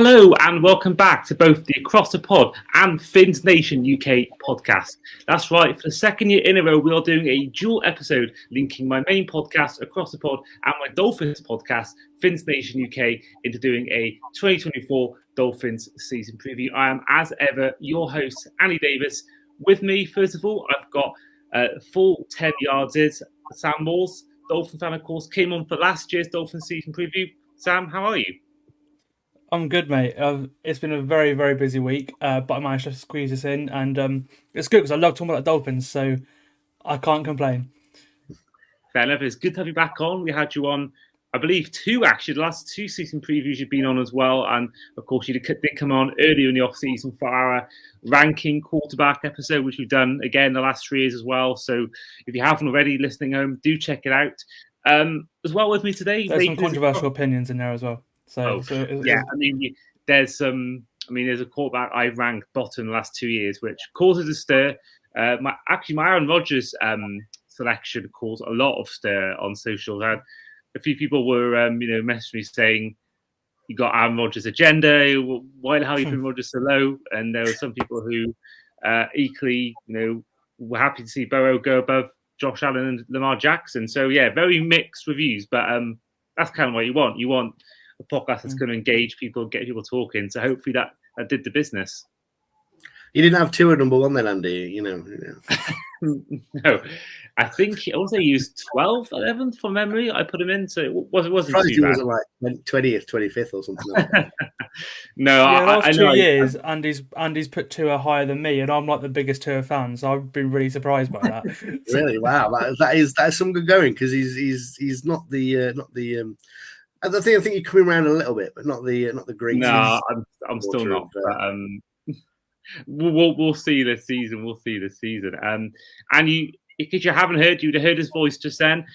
Hello and welcome back to both the Across the Pod and Fins Nation UK podcast. That's right, for the second year in a row, we are doing a dual episode linking my main podcast, Across the Pod, and my Dolphins podcast, Fins Nation UK, into doing a 2024 Dolphins season preview. I am, as ever, your host, Andy Davis. With me, first of all, I've got full 10 yards is Sam Moores, Dolphin fan, of course, came on for last year's Dolphins season preview. Sam, how are you? I'm good, mate. It's been a very, very busy week, but I managed to squeeze this in, and it's good because I love talking about the Dolphins, so I can't complain. Fair enough. It's good to have you back on. We had you on, I believe, the last two season previews you've been on as well. And, of course, you did come on earlier in the off-season for our ranking quarterback episode, which we've done, again, the last 3 years as well. So if you haven't already listening home, do check it out. As well with me today. There's some controversial opinions in there as well. So I mean, there's a quarterback I've ranked bottom the last 2 years, which causes a stir. My Aaron Rodgers selection caused a lot of stir on socials. I had a few people were messaging me saying, "You got Aaron Rodgers' agenda. Why the hell are you putting Rodgers so low?" And there were some people who equally, were happy to see Burrow go above Josh Allen and Lamar Jackson. So yeah, very mixed reviews, but that's kind of what you want. You want a podcast that's going to engage people, get people talking. So hopefully that did the business. You didn't have Tua number one then, Andy, No, I think I also used 12th, 11th from memory. I put him in, so it wasn't too bad. Wasn't like 20th, 25th or something like that. No, yeah, last 2 years, Andy's put Tua higher than me, and I'm like the biggest Tua fan, so I've been really surprised by that. Really, wow, that is some good going because he's not the I think you're coming around a little bit, but not the greatest. No, I'm still not. But, we'll see this season. And you, if you haven't heard, you'd have heard his voice just then.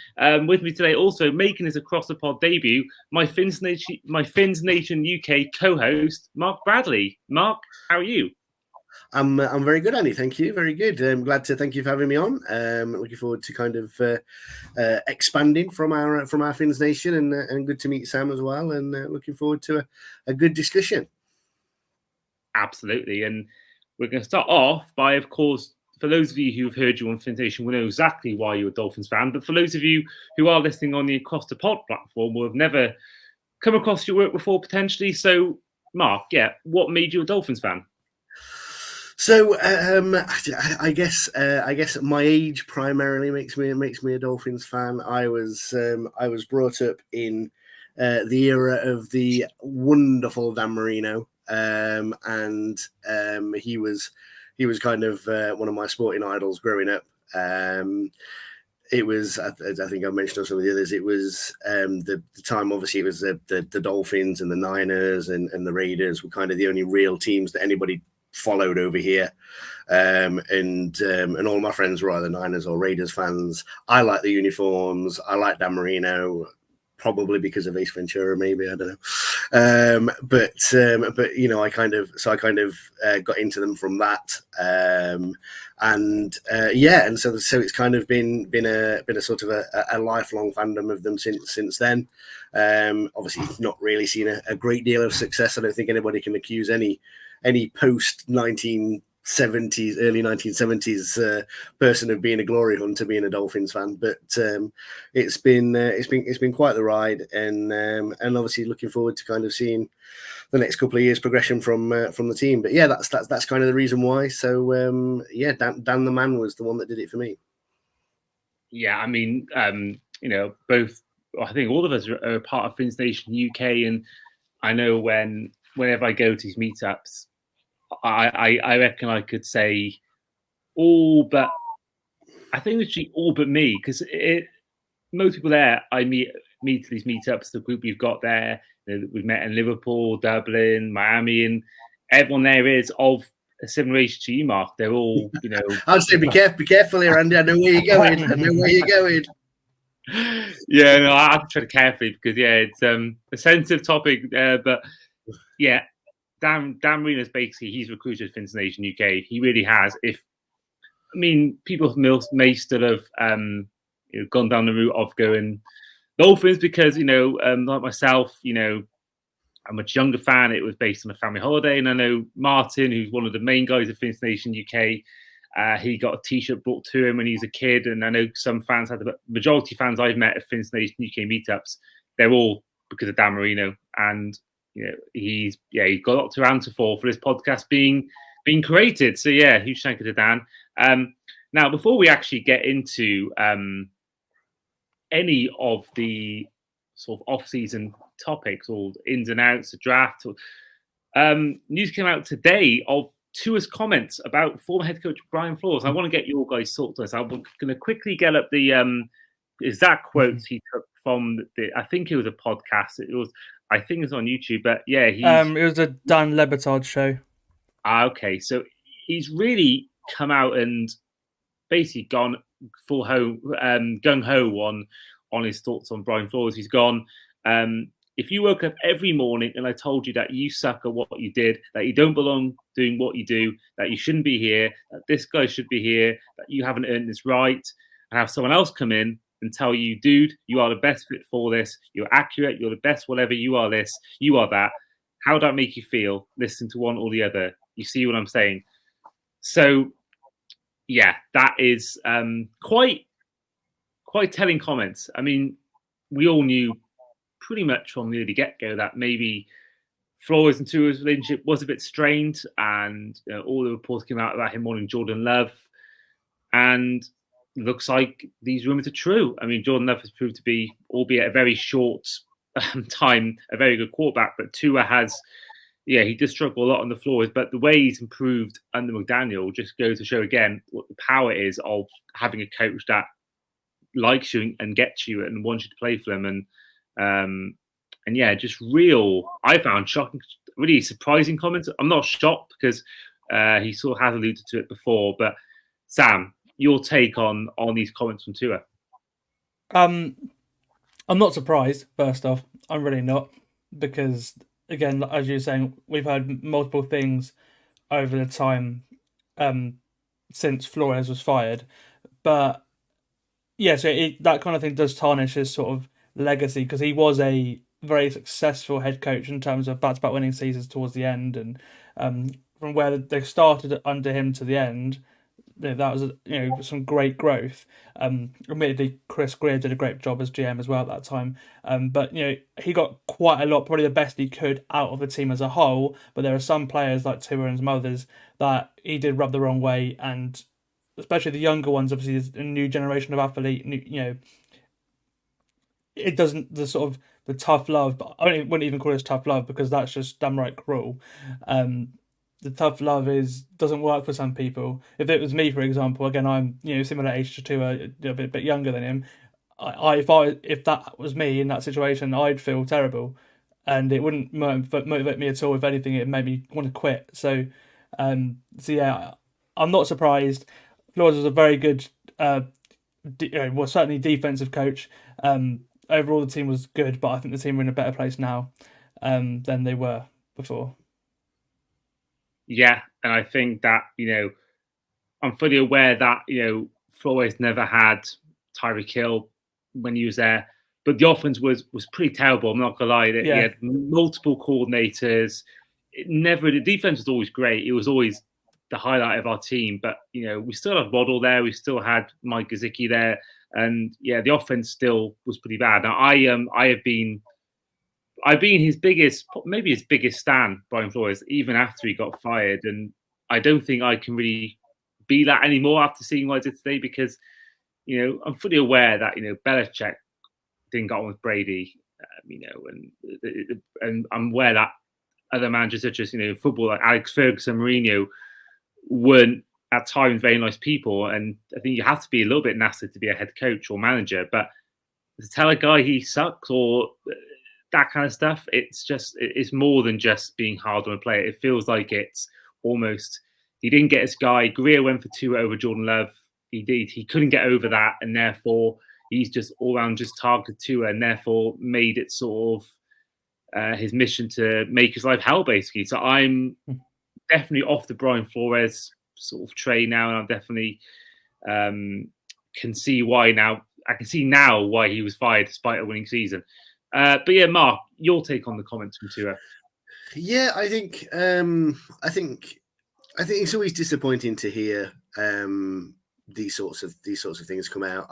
With me today, also making his Across the Pod debut, my Fins Nation UK co-host, Mark Bradley. Mark, how are you? I'm very good, Andy. Thank you. Very good. I'm glad to thank you for having me on. Looking forward to kind of expanding from our Fins Nation, and good to meet Sam as well. And looking forward to a good discussion. Absolutely. And we're going to start off by, of course, for those of you who've heard you on Fins Nation, will know exactly why you're a Dolphins fan. But for those of you who are listening on the Across the Pod platform, will have never come across your work before potentially. So, Mark, what made you a Dolphins fan? So I guess my age primarily makes me a Dolphins fan. I was brought up in the era of the wonderful Dan Marino. And he was kind of one of my sporting idols growing up. It was, I think I mentioned on some of the others, it was the time, obviously, it was the Dolphins and the Niners and the Raiders were kind of the only real teams that anybody followed over here. And all my friends were either Niners or Raiders fans. I like the uniforms. I like Dan Marino. Probably because of Ace Ventura, maybe, I don't know. But I kind of got into them from that, and so it's kind of been a sort of a lifelong fandom of them since then. Obviously, not really seen a great deal of success. I don't think anybody can accuse any post early 1970s person of being a glory hunter, being a Dolphins fan, but it's been quite the ride, and obviously looking forward to kind of seeing the next couple of years progression from the team. But yeah, that's kind of the reason why. So Dan the man was the one that did it for me. Yeah, I mean, both. I think all of us are a part of Fins Nation UK, and I know whenever I go to these meetups, I reckon I could say all but, I think literally all but me, because most people there I meet to these meetups, the group we've got there, we've met in Liverpool, Dublin, Miami, and everyone there is of a similar age to you, Mark. They're all, I'd say be careful here, Andy. I know where you're going. Yeah, no, I have to tread carefully because it's a sensitive topic, but yeah. Dan Marino's basically, he's recruited Fins Nation UK. He really has. People may still have gone down the route of going Dolphins because, like myself, a much younger fan, it was based on a family holiday. And I know Martin, who's one of the main guys of Finns Nation UK, he got a T-shirt brought to him when he was a kid. And I know some fans had, the majority of fans I've met at Finns Nation UK meetups, they're all because of Dan Marino. And he's got a lot to answer for this podcast being created. So yeah, huge thank you to Dan. Now, before we actually get into any of the sort of off-season topics or ins and outs, the draft, news came out today of Tua's comments about former head coach Brian Flores. I want to get your guys' thoughts on this. I'm going to quickly get up the exact quotes he took from I think it was a podcast. I think it's on YouTube, but yeah, it was a Dan Le Batard show. Okay, so he's really come out and basically gone full gung ho on his thoughts on Brian Flores. He's gone, if you woke up every morning and I told you that you suck at what you did, that you don't belong doing what you do, that you shouldn't be here, that this guy should be here, that you haven't earned this right, and have someone else come in and tell you, dude, you are the best fit for this, you're accurate, you're the best, whatever, you are this, you are that. How would that make you feel? Listen to one or the other. You see what I'm saying? So, yeah, that is quite telling comments. I mean, we all knew pretty much from the get-go that maybe Flores and Tua's relationship was a bit strained, and all the reports came out about him wanting Jordan Love, and looks like these rumors are true. I mean, Jordan Love has proved to be, albeit a very short time, a very good quarterback, but Tua has, he does struggle a lot on the floors, but the way he's improved under McDaniel just goes to show again what the power is of having a coach that likes you and gets you and wants you to play for them. And yeah, just I found shocking, really surprising comments. I'm not shocked because he sort of has alluded to it before, but Sam, your take on these comments from Tua? I'm not surprised, first off. I'm really not, because again, as you were saying, we've heard multiple things over the time since Flores was fired. But yeah, so that kind of thing does tarnish his sort of legacy, because he was a very successful head coach in terms of back-to-back winning seasons towards the end, and from where they started under him to the end, that was some great growth. Admittedly, Chris Greer did a great job as GM as well at that time. But he got quite a lot, probably the best he could, out of the team as a whole. But there are some players like Tua and some others that he did rub the wrong way, and especially the younger ones. Obviously, there's a new generation of athlete. It doesn't the tough love, but I wouldn't even call it tough love, because that's just downright cruel. The tough love doesn't work for some people. If it was me, for example, again, I'm similar age to Tua, a bit younger than him. If that was me in that situation, I'd feel terrible, and it wouldn't motivate me at all. If anything, it made me want to quit. So yeah, I'm not surprised. Flores was a very good, certainly defensive coach. Overall, the team was good, but I think the team are in a better place now than they were before. Yeah, and I think that, I'm fully aware that, Flores never had Tyreek Hill when he was there, but the offense was pretty terrible. I'm not going to lie. He had multiple coordinators. The defense was always great. It was always the highlight of our team, but, we still had Waddle there. We still had Mike Gesicki there. And yeah, the offense still was pretty bad. Now, I've been his biggest stan, Brian Flores, even after he got fired. And I don't think I can really be that anymore after seeing what I did today, because, I'm fully aware that, Belichick didn't get on with Brady, and I'm aware that other managers such as, football, like Alex Ferguson, Mourinho, weren't at times very nice people. And I think you have to be a little bit nasty to be a head coach or manager, but to tell a guy he sucks or that kind of stuff, it's more than just being hard on a player. It feels like it's almost, he didn't get his guy. Greer went for Tua over Jordan Love. He couldn't get over that, and therefore he's just all around just targeted Tua, and therefore made it sort of his mission to make his life hell, basically. So I'm definitely off the Brian Flores sort of train now, and I definitely can see why now. I can see now why he was fired despite a winning season. But yeah, Mark, your take on the comments from Tua. Yeah, I think it's always disappointing to hear these sorts of things come out.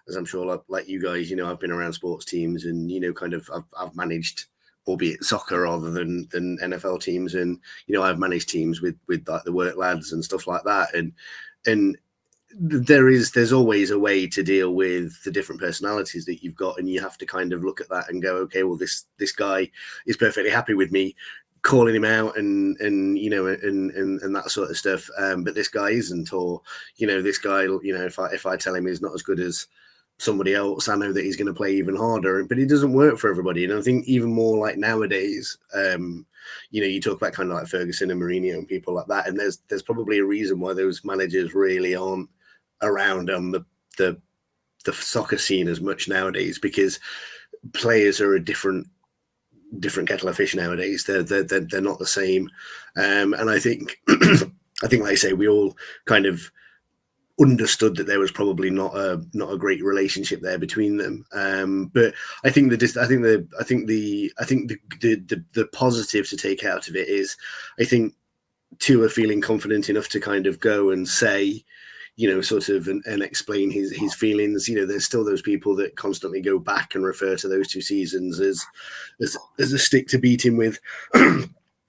As I'm sure, like you guys, I've been around sports teams, and kind of I've managed, albeit soccer rather than NFL teams, and I've managed teams with like the work lads and stuff like that, and there's always a way to deal with the different personalities that you've got, and you have to kind of look at that and go, okay, well, this guy is perfectly happy with me calling him out and that sort of stuff, but this guy isn't, or this guy, if I tell him he's not as good as somebody else, I know that he's going to play even harder, but it doesn't work for everybody. And I think even more like nowadays, you talk about kind of like Ferguson and Mourinho and people like that, and there's probably a reason why those managers really aren't around on the soccer scene as much nowadays, because players are a different kettle of fish nowadays. They're not the same, and I think like I say, we all kind of understood that there was probably not a great relationship there between them. But I think the positive to take out of it is, I think Tua feeling confident enough to kind of go and say, sort of and explain his feelings. There's still those people that constantly go back and refer to those 2 seasons as a stick to beat him with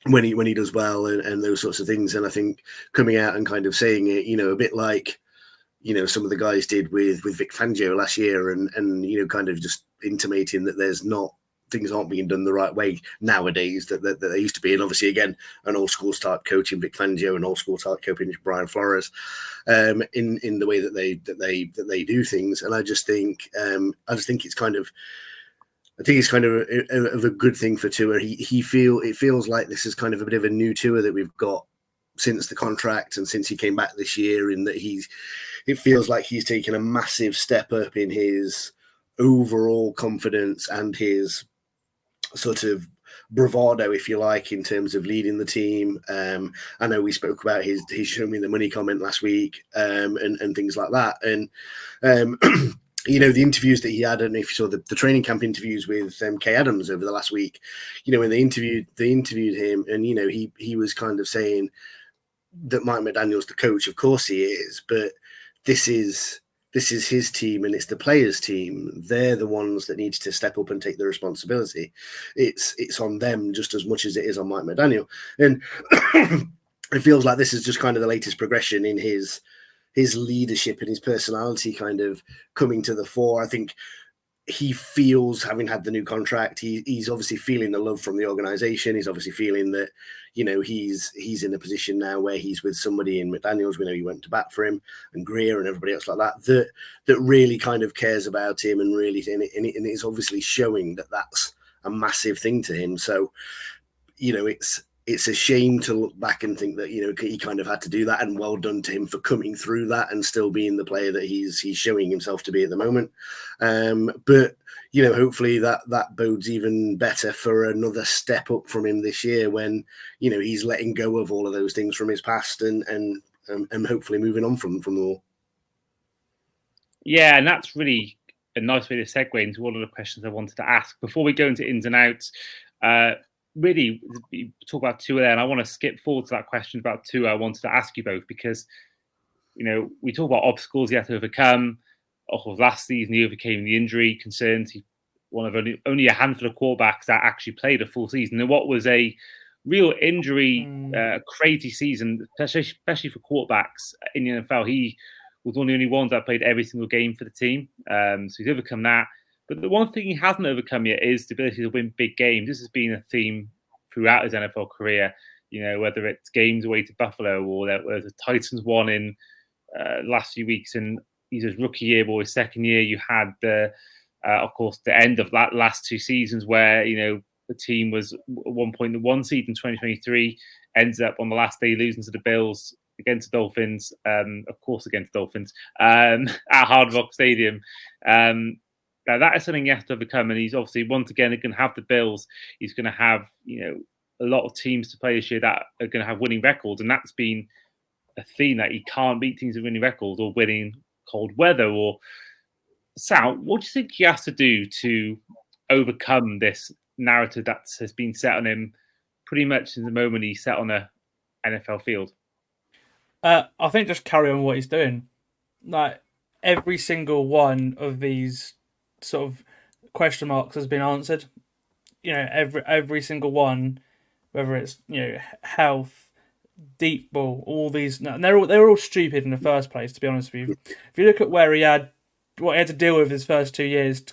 when he does well and those sorts of things. And I think coming out and kind of saying it, a bit like some of the guys did with Vic Fangio last year, and kind of just intimating that things aren't being done the right way nowadays that they used to be. And obviously, again, an old school type coach in Vic Fangio, an old school type coach in Brian Flores, in the way that they do things. And I just think it's kind of, a good thing for Tua. It feels like this is kind of a bit of a new Tua that we've got since the contract and since he came back this year, in that it feels like he's taken a massive step up in his overall confidence and his sort of bravado, if you like, in terms of leading the team. I know we spoke about his show me the money comment last week, and things like that. And the interviews that he had, I don't know if you saw the training camp interviews with Kay Adams over the last week, when they interviewed him, and he was kind of saying that Mike McDaniel's the coach. Of course he is, but this is his team, and it's the players' team. They're the ones that need to step up and take the responsibility. It's on them just as much as it is on Mike McDaniel. And it feels like this is just kind of the latest progression in his leadership and his personality kind of coming to the fore. I think he feels, having had the new contract, he's obviously feeling the love from the organization. He's obviously feeling that, he's in a position now where he's with somebody in McDaniels. We know he went to bat for him, and Greer and everybody else like that really kind of cares about him, and really, and it's obviously showing that that's a massive thing to him. So, it's a shame to look back and think that, he kind of had to do that, and well done to him for coming through that and still being the player that he's showing himself to be at the moment. But, hopefully that bodes even better for another step up from him this year, when, he's letting go of all of those things from his past and hopefully moving on from them all. Yeah, and that's really a nice way to segue into one of the questions I wanted to ask before we go into ins and outs. Really talk about Tua there, and I want to skip forward to that question about Tua. I wanted to ask you both because, we talk about obstacles he had to overcome. Of last season, he overcame the injury concerns. He one of only a handful of quarterbacks that actually played a full season. And what was a real injury, crazy season, especially for quarterbacks in the NFL. He was one of the only ones that played every single game for the team. So he's overcome that. But the one thing he hasn't overcome yet is the ability to win big games. This has been a theme throughout his NFL career, whether it's games away to Buffalo or where the Titans won in last few weeks, and he's his rookie year or his second year. You had of course, the end of that last 2 seasons where, the team was at one point the 1 seed in 2023, ends up on the last day losing to the Bills against the Dolphins, of course against the Dolphins, at Hard Rock Stadium. Now that is something he has to overcome, and he's obviously once again going to have the Bills. He's going to have a lot of teams to play this year that are going to have winning records, and that's been a theme that he can't beat teams with winning records or winning cold weather or Sal, what do you think he has to do to overcome this narrative that has been set on him pretty much since the moment he set on a NFL field? I think just carry on what he's doing. Like every single one of these sort of question marks has been answered. Every single one, whether it's health, deep ball, all these, and they're all stupid in the first place. To be honest with you, if you look at what he had to deal with his first 2 years,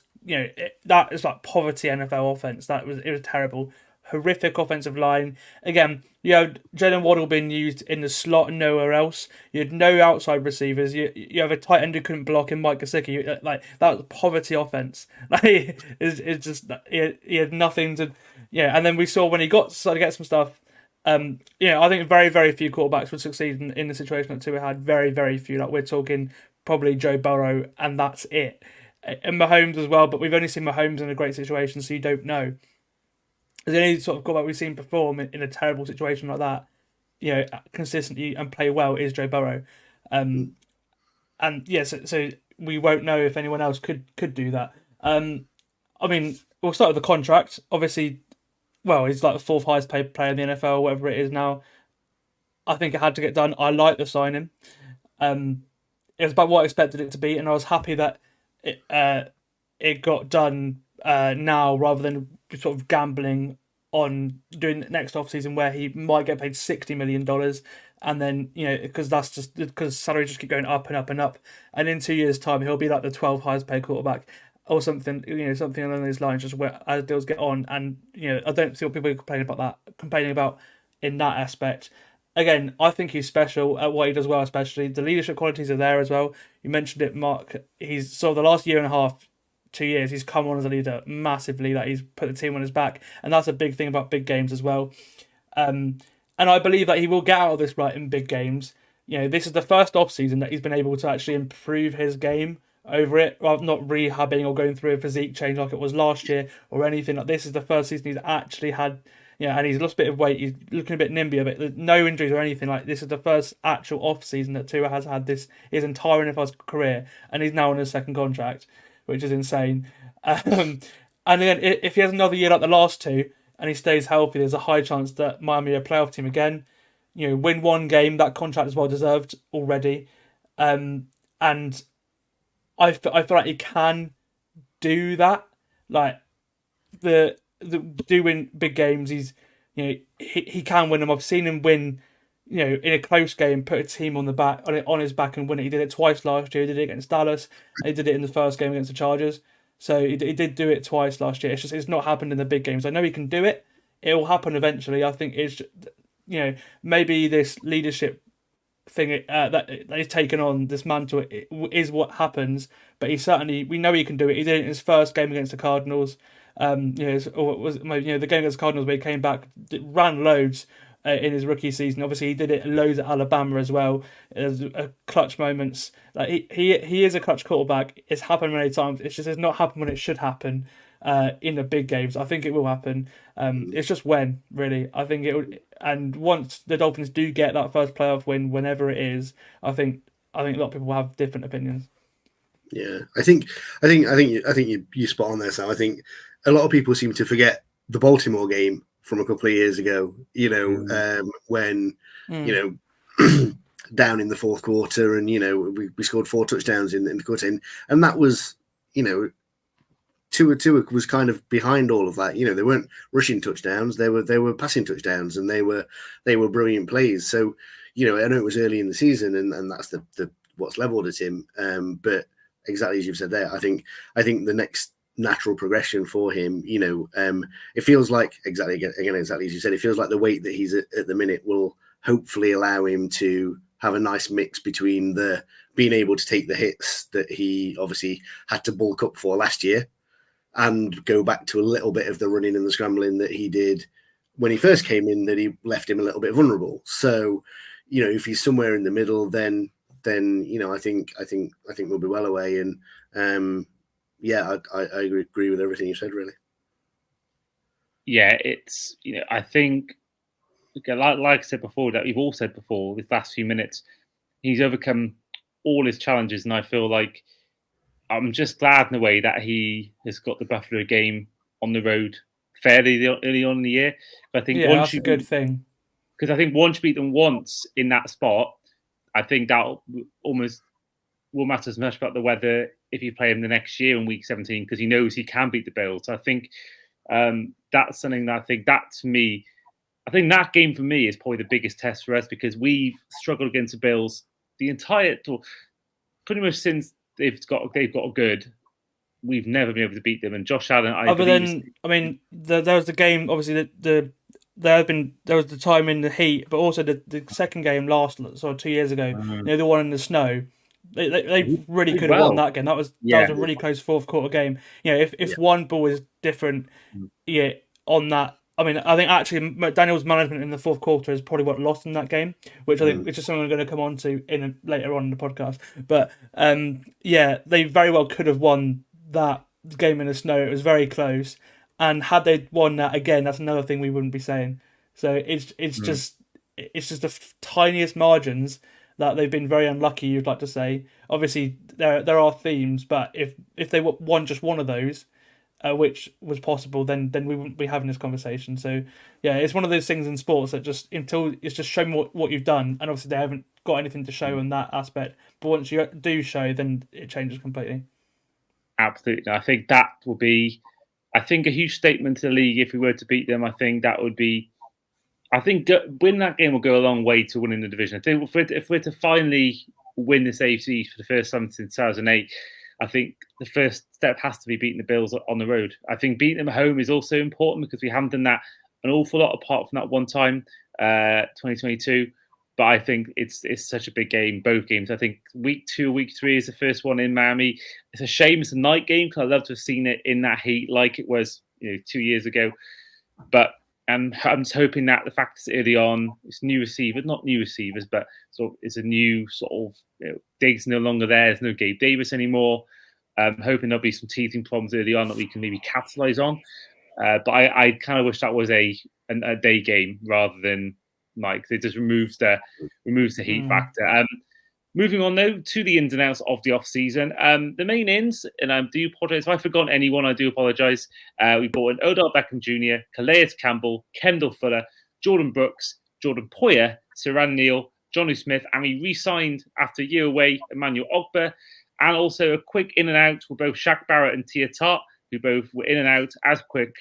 that is like poverty NFL offense. It was terrible, horrific offensive line. Again, you had Jalen Waddle being used in the slot and nowhere else. You had no outside receivers. You have a tight end who couldn't block in Mike Gesicki. Like that was poverty offense. Like it's just he had nothing to. And then we saw when he started to get some stuff. I think very, very few quarterbacks would succeed in the situation that Tua had. Very, very few. Like we're talking probably Joe Burrow, and that's it. And Mahomes as well, but we've only seen Mahomes in a great situation, so you don't know. The only sort of quarterback we've seen perform in a terrible situation like that, consistently and play well is Joe Burrow. So we won't know if anyone else could do that. We'll start with the contract. Obviously, well, he's like the fourth highest paid player in the NFL, whatever it is now. I think it had to get done. I like the signing. It was about what I expected it to be, and I was happy that it got done now rather than sort of gambling on doing next offseason where he might get paid $60 million, and then because salaries just keep going up and up and up, and in 2 years' time he'll be like the 12th highest paid quarterback or something, something along those lines, just where as deals get on. And I don't see what people are complaining about in that aspect. Again, I think he's special at what he does well, especially the leadership qualities are there as well. You mentioned it, Mark. He's sort of the last year and a half, 2 years, he's come on as a leader massively. Like he's put the team on his back, and that's a big thing about big games as well. And I believe that he will get out of this right in big games. This is the first off season that he's been able to actually improve his game over it, rather not rehabbing or going through a physique change like it was last year or anything. Like this is the first season he's actually had. And he's lost a bit of weight. He's looking a bit nimbier, but no injuries or anything. Like this is the first actual off season that Tua has had his entire NFL career, and he's now on his second contract, which is insane. And again, if he has another year like the last two and he stays healthy, there's a high chance that Miami are a playoff team again. Win one game, that contract is well deserved already. And I feel like he can do that. Like doing big games, he's he can win them. I've seen him win, in a close game, put a team on his back and win it. He did it twice last year. He did it against Dallas. And he did it in the first game against the Chargers. So he did do it twice last year. It's not happened in the big games. I know he can do it. It will happen eventually. I think it's maybe this leadership thing that he's taken on, this mantle, is what happens. But we know he can do it. He did it in his first game against the Cardinals. The game against the Cardinals where he came back, ran loads in his rookie season. Obviously, he did it loads at Alabama as well. There's clutch moments. Like he is a clutch quarterback. It's happened many times. It's not happened when it should happen. In the big games, I think it will happen. It's just when, really. I think it would. And once the Dolphins do get that first playoff win, whenever it is, I think a lot of people will have different opinions. Yeah, I think you spot on there, Sam. I think a lot of people seem to forget the Baltimore game from a couple of years ago. When down in the fourth quarter, and we scored 4 touchdowns in the quarter, and that was Tua was kind of behind all of that. They weren't rushing touchdowns; they were passing touchdowns, and they were brilliant plays. So I know it was early in the season, and that's the what's leveled at him. But exactly as you've said there, I think the next natural progression for him, it feels like exactly as you said, it feels like the weight that he's at the minute will hopefully allow him to have a nice mix between the being able to take the hits that he obviously had to bulk up for last year and go back to a little bit of the running and the scrambling that he did when he first came in, that he left him a little bit vulnerable. So, if he's somewhere in the middle, then I think we'll be well away. And I agree with everything you said, really. Yeah, it's I think like I said before, that you've all said before, this last few minutes, he's overcome all his challenges, and I feel like I'm just glad in a way that he has got the Buffalo game on the road fairly early on in the year. I think that's a good thing. Because I think once you beat them once in that spot, I think that almost will matter as much about the weather if you play him the next year in week 17, because he knows he can beat the Bills. So I think that's something that I think that game for me is probably the biggest test for us, because we've struggled against the Bills pretty much since they've got a good. We've never been able to beat them, and Josh Allen. There was the game. Obviously, there was the time in the heat, but also the second game last 2 years ago. The one in the snow. They really could have won that game. That was a really close fourth quarter game. If one ball is different, on that. I think actually Daniel's management in the fourth quarter is probably what lost in that game, which I think which is something I'm going to come on to later on in the podcast. But they very well could have won that game in the snow. It was very close, and had they won that again, that's another thing we wouldn't be saying. So it's just the tiniest margins that they've been very unlucky. You'd like to say. Obviously, there are themes, but if they won just one of those, which was possible, then we wouldn't be having this conversation. So it's one of those things in sports that just until it's just show me what you've done, and obviously they haven't got anything to show in that aspect. But once you do show, then it changes completely. Absolutely, I think that will be, a huge statement to the league if we were to beat them. I think that would be. I think win that game will go a long way to winning the division. I think if we're to finally win this AFC for the first time since 2008, I think the first step has to be beating the Bills on the road. I think beating them at home is also important, because we haven't done that an awful lot apart from that one time, 2022. But I think it's such a big game, both games. I think week 2, week 3 is the first one in Miami. It's a shame it's a night game, because I'd love to have seen it in that heat like it was 2 years ago. But I'm just hoping that the fact it's early on, it's not new receivers, but sort of it's a new sort of, Diggs no longer there. There's no Gabe Davis anymore. I'm hoping there'll be some teething problems early on that we can maybe capitalize on. But I kind of wish that was a day game rather than night, because it just removes the heat factor. Moving on now to the ins and outs of the off season. The main ins, and I do apologise if I've forgotten anyone. I do apologise. We brought in Odell Beckham Jr., Calais Campbell, Kendall Fuller, Jordan Brooks, Jordan Poyer, Siran Neal, Johnny Smith, and we re-signed after a year away Emmanuel Ogba, and also a quick in and out were both Shaq Barrett and Tia Tart, who both were in and out as quick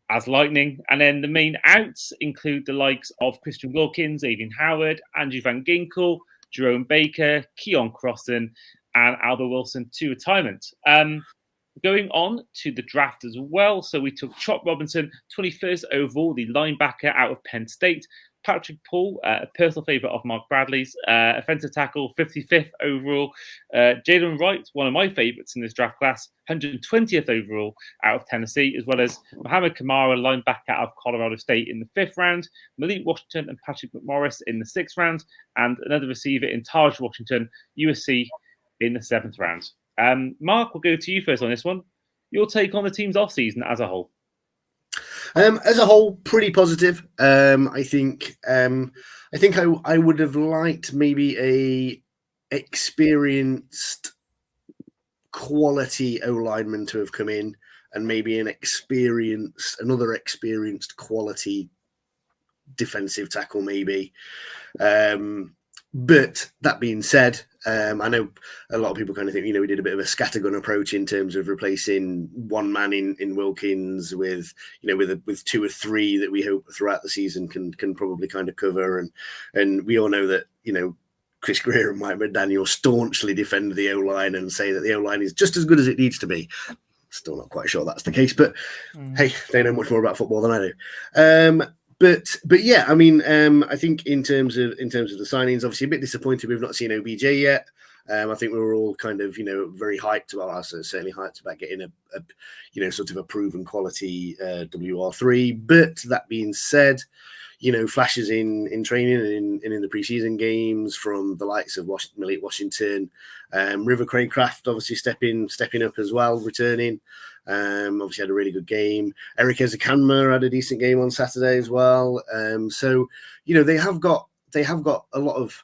as lightning. And then the main outs include the likes of Christian Wilkins, Avian Howard, Andrew Van Ginkel, Jerome Baker, Keon Crossan, and Albert Wilson to retirement. Going on to the draft as well. So we took Chop Robinson, 21st overall, the linebacker out of Penn State. Patrick Paul, a personal favourite of Mark Bradley's, offensive tackle, 55th overall. Jalen Wright, one of my favourites in this draft class, 120th overall out of Tennessee, as well as Mohamed Kamara, linebacker out of Colorado State in the 5th round, Malik Washington and Patrick McMorris in the 6th round, and another receiver in Taj Washington, USC, in the 7th round. Mark, we'll go to you first on this one. Your take on the team's offseason as a whole? As a whole, pretty positive. I think I would have liked maybe a experienced quality O-lineman to have come in, and maybe another experienced quality defensive tackle, maybe. But that being said, I know a lot of people kind of think, we did a bit of a scattergun approach in terms of replacing one man in Wilkins with 2 or 3 that we hope throughout the season can probably kind of cover. And we all know that, Chris Greer and Mike McDaniel staunchly defend the O-line and say that the O-line is just as good as it needs to be. Still not quite sure that's the case, but hey, they know much more about football than I do. But yeah, I think in terms of the signings, obviously a bit disappointed we've not seen OBJ yet. I think we were all kind of very hyped about us, certainly hyped about getting a sort of a proven quality WR3. But that being said, flashes in training and in the preseason games from the likes of Malik Washington, River Craycraft obviously stepping up as well, returning. Obviously had a really good game. Eric Ezekanma had a decent game on Saturday as well. So they have got a lot of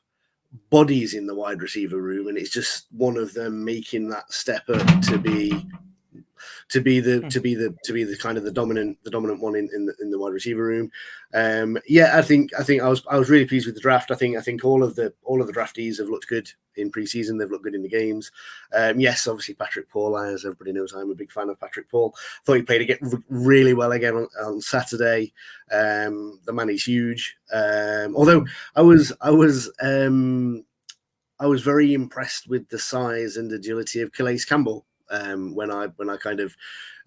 bodies in the wide receiver room, and it's just one of them making that step up to be the kind of the dominant one in the wide receiver room. I think I was really pleased with the draft. I think all of the draftees have looked good in preseason. They've looked good in the games. Yes, obviously Patrick Paul, as everybody knows, I'm a big fan of Patrick Paul. Thought he played again really well again on Saturday. The man is huge. Although I was very impressed with the size and agility of Calais Campbell. When I kind of,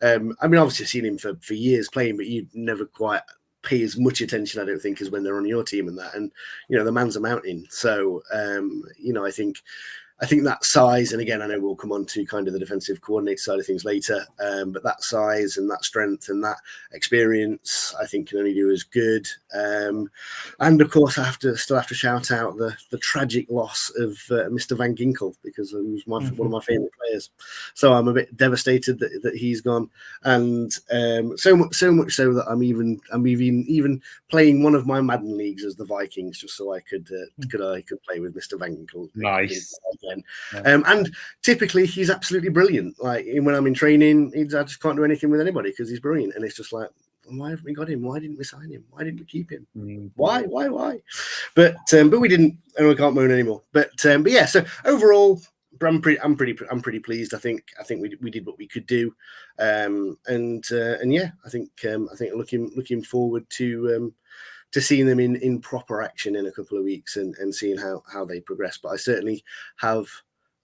I mean, obviously I've seen him for years playing, but you'd never quite pay as much attention, I don't think, as when they're on your team and that. And, the man's a mountain. So, I think that size, and again, I know we'll come on to kind of the defensive coordinator side of things later, but that size and that strength and that experience, I think, can only do as good. And of course, I still have to shout out the tragic loss of Mr. Van Ginkel, because he was one of my favourite players. So I'm a bit devastated that he's gone, and so much so that I'm even playing one of my Madden leagues as the Vikings, just so I could play with Mr. Van Ginkel. Nice. And typically he's absolutely brilliant. Like when I'm in training, I just can't do anything with anybody because he's brilliant. And it's just like, why haven't we got him? Why didn't we sign him? Why didn't we keep him? Why? But we didn't, and we can't moan anymore. But yeah. So overall, I'm pretty pleased. I think we did what we could do, and yeah, I think looking forward to seeing them in proper action in a couple of weeks and seeing how they progress. But I certainly have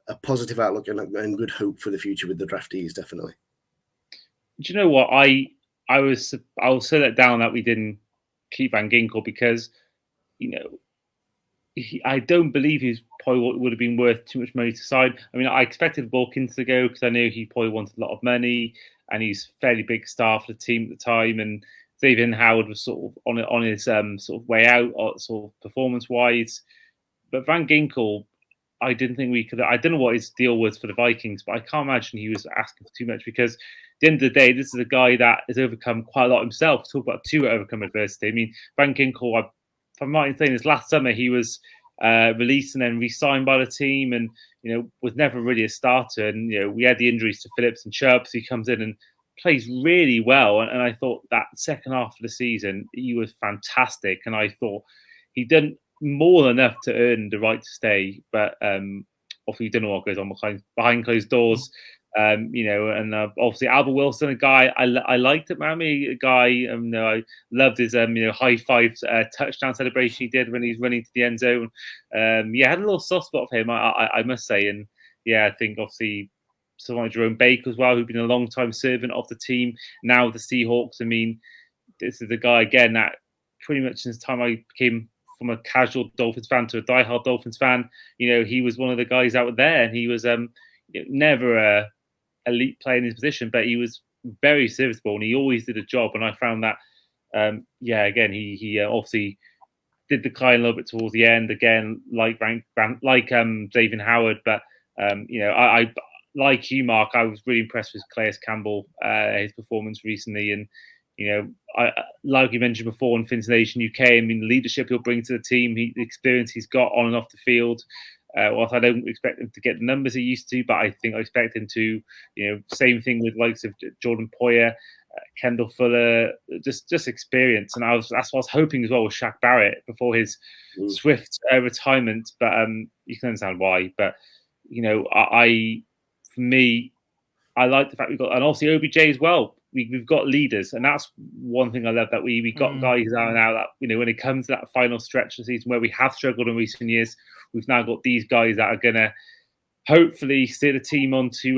a positive outlook and good hope for the future with the draftees, definitely. Do you know what? I'll say that down that we didn't keep Van Ginkel because, I don't believe he's probably would have been worth too much money to sign. I mean, I expected Wilkins to go because I knew he probably wanted a lot of money and he's fairly big star for the team at the time. And Xavier Howard was sort of on his sort of way out, sort of performance-wise. But Van Ginkel, I didn't think we could. I don't know what his deal was for the Vikings, but I can't imagine he was asking for too much because at the end of the day, this is a guy that has overcome quite a lot himself. Talk about Tua overcome adversity. I mean, Van Ginkel, if I'm right in saying this, last summer he was released and then re-signed by the team, and was never really a starter. And we had the injuries to Phillips and Chubb, so he comes in and plays really well, and I thought that second half of the season he was fantastic, and I thought he'd done more than enough to earn the right to stay. But obviously, you don't know what goes on behind closed doors, and obviously Albert Wilson, a guy I liked at Miami, a guy I loved his high five touchdown celebration he did when he's running to the end zone. I had a little soft spot for him, I must say, and I think obviously someone like Jerome Baker as well, who's been a long time servant of the team, now with the Seahawks. I mean, this is the guy again that pretty much since the time I became from a casual Dolphins fan to a diehard Dolphins fan, he was one of the guys out there, and he was never a elite player in his position, but he was very serviceable and he always did a job. And I found that, again, he obviously did decline a little bit towards the end, again, like Xavier Howard, but I like you, Mark, I was really impressed with Calais Campbell, his performance recently. And, like you mentioned before, in Fins Nation UK, I mean, the leadership he'll bring to the team, the experience he's got on and off the field. Whilst I don't expect him to get the numbers he used to, but I think I expect him to, same thing with likes of Jordan Poyer, Kendall Fuller, just experience. And that's what I was hoping as well with Shaq Barrett before his swift retirement. But you can understand why. But, for me, I like the fact we've got, and obviously OBJ as well. We've got leaders, and that's one thing I love, that we got guys out now that when it comes to that final stretch of the season where we have struggled in recent years, we've now got these guys that are gonna hopefully steer the team onto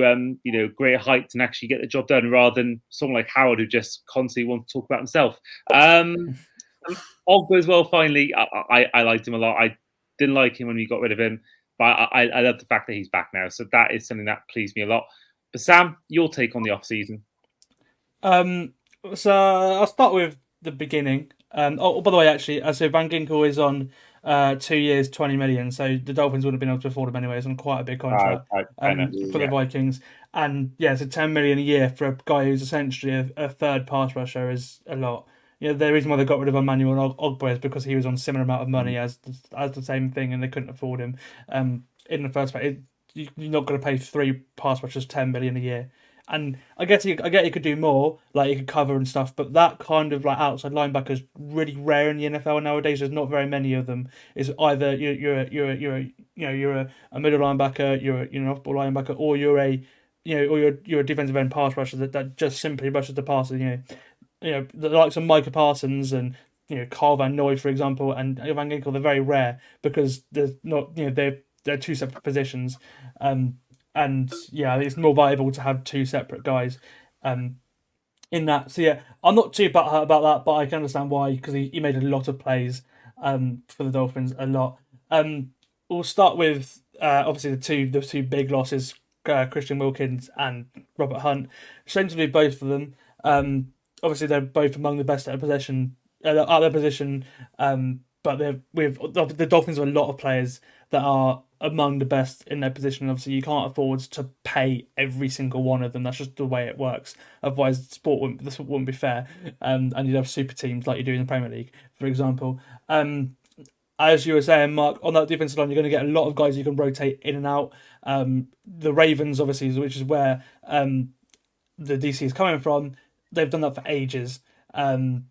greater heights and actually get the job done, rather than someone like Howard who just constantly wants to talk about himself. Ogba as well. Finally, I liked him a lot. I didn't like him when we got rid of him, but I love the fact that he's back now. So that is something that pleased me a lot. But Sam, your take on the off season? So I'll start with the beginning. By the way, actually, so Van Ginkel is on 2 years, 20 million. So the Dolphins wouldn't have been able to afford him anyway. It's on quite a big contract for the Vikings. And so 10 million a year for a guy who's essentially a third pass rusher is a lot. the reason why they got rid of Emmanuel Ogba is because he was on a similar amount of money as the same thing, and they couldn't afford him. In the first place, you're not going to pay 3 pass rushers 10 million a year. And I get you could do more, like you could cover and stuff, but that kind of like outside linebacker is really rare in the NFL nowadays. There's not very many of them. It's either you're a middle linebacker, you're an off-ball linebacker, or you're a defensive end pass rusher that just simply rushes the passer. The likes of Micah Parsons and Carl Van Noy, for example, and Van Ginkel, they're very rare because there's not they're 2 separate positions. And yeah, it's more viable to have 2 separate guys in that. So yeah, I'm not too butthurt about that, but I can understand why, because he made a lot of plays for the Dolphins, a lot. We'll start with obviously the two big losses, Christian Wilkins and Robert Hunt. Shame to lose both of them. Obviously they're both among the best at their position, but the Dolphins have a lot of players that are among the best in their position. Obviously, you can't afford to pay every single one of them. That's just the way it works. Otherwise, the sport wouldn't be fair. And you'd have super teams like you do in the Premier League, for example. As you were saying, Mark, on that defensive line, you're going to get a lot of guys you can rotate in and out. The Ravens, obviously, which is where the DC is coming from, they've done that for ages. And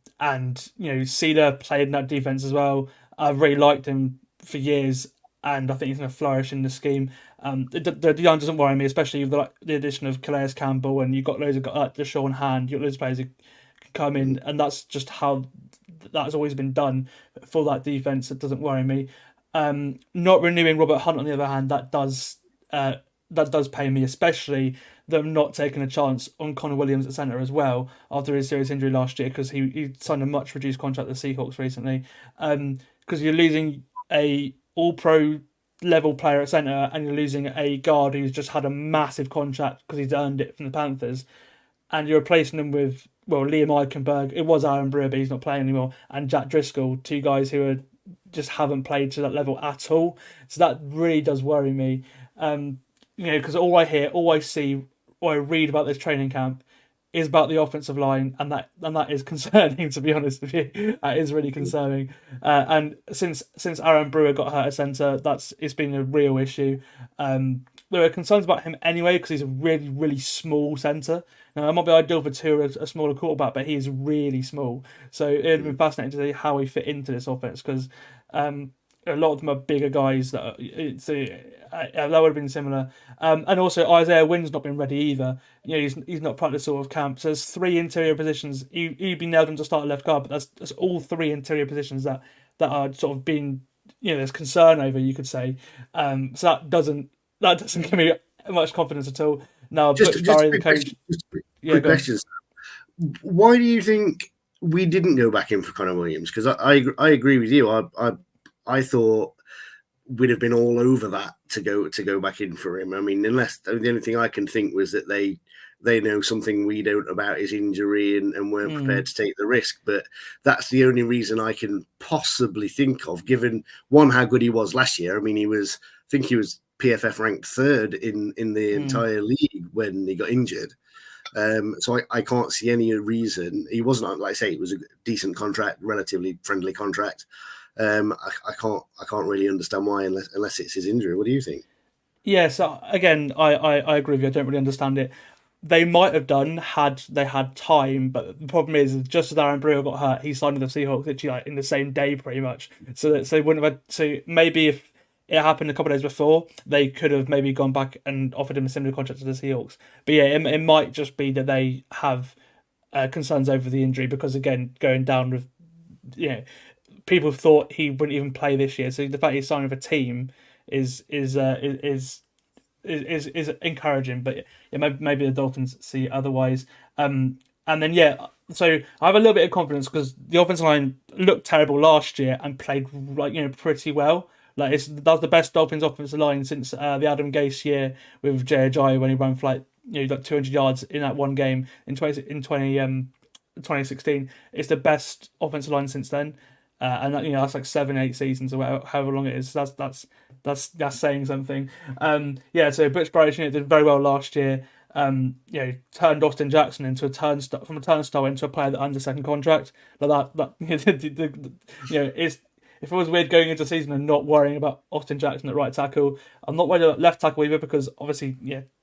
Cedar played in that defense as well. I've really liked him for years, and I think he's going to flourish in the scheme. The line doesn't worry me, especially with the addition of Calais Campbell, and you've got loads of Deshaun Hand. You've got loads of players who can come in, and that's just how that's always been done for that defense. It doesn't worry me. Not renewing Robert Hunt, on the other hand, that does pay me, especially them not taking a chance on Connor Williams at centre as well after his serious injury last year, because he signed a much reduced contract with the Seahawks recently. Because you're losing a all-pro level player at centre, and you're losing a guard who's just had a massive contract because he's earned it from the Panthers, and you're replacing him with, Liam Eichenberg. It was Aaron Brewer, but he's not playing anymore, and Jack Driscoll, 2 guys who just haven't played to that level at all. So that really does worry me. Because all I hear, all I see, or I read about this training camp is about the offensive line, and that is concerning, to be honest with you. That is really concerning. And since Aaron Brewer got hurt at centre, it's been a real issue. There are concerns about him anyway, because he's a really, really small centre. Now, it might be ideal for Tua, a smaller quarterback, but he is really small. So it would have been fascinating to see how he fit into this offense, because a lot of them are bigger guys. That would have been similar. And also Isaiah Wynn's not been ready either. He's not part of this sort of camp. So there's 3 interior positions. He'd be nailed on to start left guard, but that's all 3 interior positions that are sort of being there's concern over, you could say. So that doesn't give me much confidence at all. Now, Butch Barry, the coach. Quick questions. Why do you think we didn't go back in for Connor Williams? Because I agree with you. I thought we'd have been all over that to go back in for him. I mean, unless the only thing I can think was that they know something we don't about his injury and weren't prepared to take the risk. But that's the only reason I can possibly think of, given one, how good he was last year. I mean, I think he was PFF ranked 3rd in the entire league when he got injured. So I can't see any reason. He wasn't, like I say, it was a decent contract, relatively friendly contract. I can't really understand why, unless it's his injury. What do you think? Yeah, so again, I agree with you. I don't really understand it. They might have done had they had time, but the problem is, just as Aaron Brewer got hurt, he signed with the Seahawks literally in the same day, pretty much. So they wouldn't have had. So maybe if it happened a couple of days before, they could have maybe gone back and offered him a similar contract to the Seahawks. But yeah, it might just be that they have concerns over the injury, because again, going down with people thought he wouldn't even play this year. So the fact he's signing with a team is encouraging. But yeah, maybe the Dolphins see otherwise. And then so I have a little bit of confidence, because the offensive line looked terrible last year and played pretty well. Like that's the best Dolphins offensive line since the Adam Gase year with Jay Ajayi, when he ran for 200 yards in that one game in 2016. It's the best offensive line since then. And that's like 7-8 seasons or however long it is. That's saying something. So Butch Barry did very well last year. turned Austin Jackson into from a turnstile into a player that under second contract. Like that it's if it was weird going into the season and not worrying about Austin Jackson at right tackle. I'm not worried about left tackle either because obviously,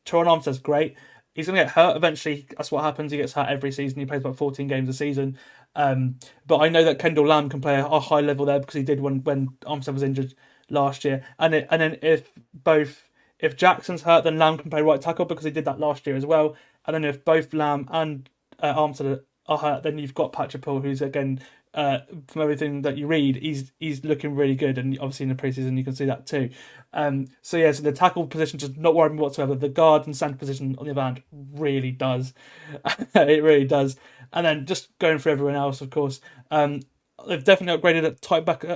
Teron Armstead's great. He's going to get hurt eventually. That's what happens. He gets hurt every season. He plays about 14 games a season. But I know that Kendall Lamb can play a high level there because he did when Armstead was injured last year. And then if Jackson's hurt, then Lamb can play right tackle because he did that last year as well. And then if both Lamb and Armstead are hurt, then you've got Patrick Paul, who's again, from everything that you read, he's looking really good, and obviously in the preseason you can see that too. So the tackle position does not worry me whatsoever. The guard and centre position on the other hand really does, it really does. And then just going for everyone else, of course, they've definitely upgraded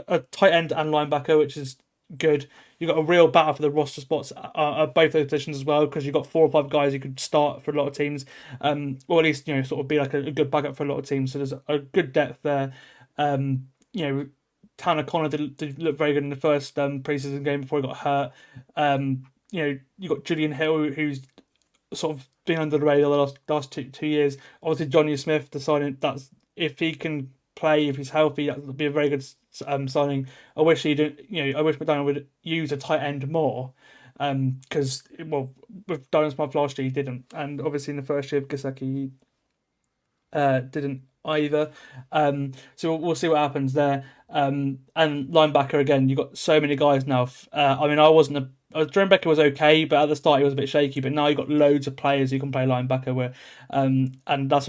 a tight end and linebacker, which is good. You've got a real battle for the roster spots at both those positions as well, because you've got 4 or 5 guys who could start for a lot of teams, or at least sort of be like a good backup for a lot of teams. So there's a good depth there. Tanner Connor did look very good in the first preseason game before he got hurt. You got Julian Hill, who's sort of been under the radar the last 2 years. Obviously, Johnny Smith decided that's if he can play, if he's healthy, that would be a very good signing. I wish McDonald would use a tight end more, because with Darren Smith last year he didn't, and obviously in the first year of Gesicki he didn't either. So we'll see what happens there. And linebacker again, you've got so many guys now. Jerome Becker was okay, but at the start he was a bit shaky. But now you've got loads of players who can play linebacker. And that's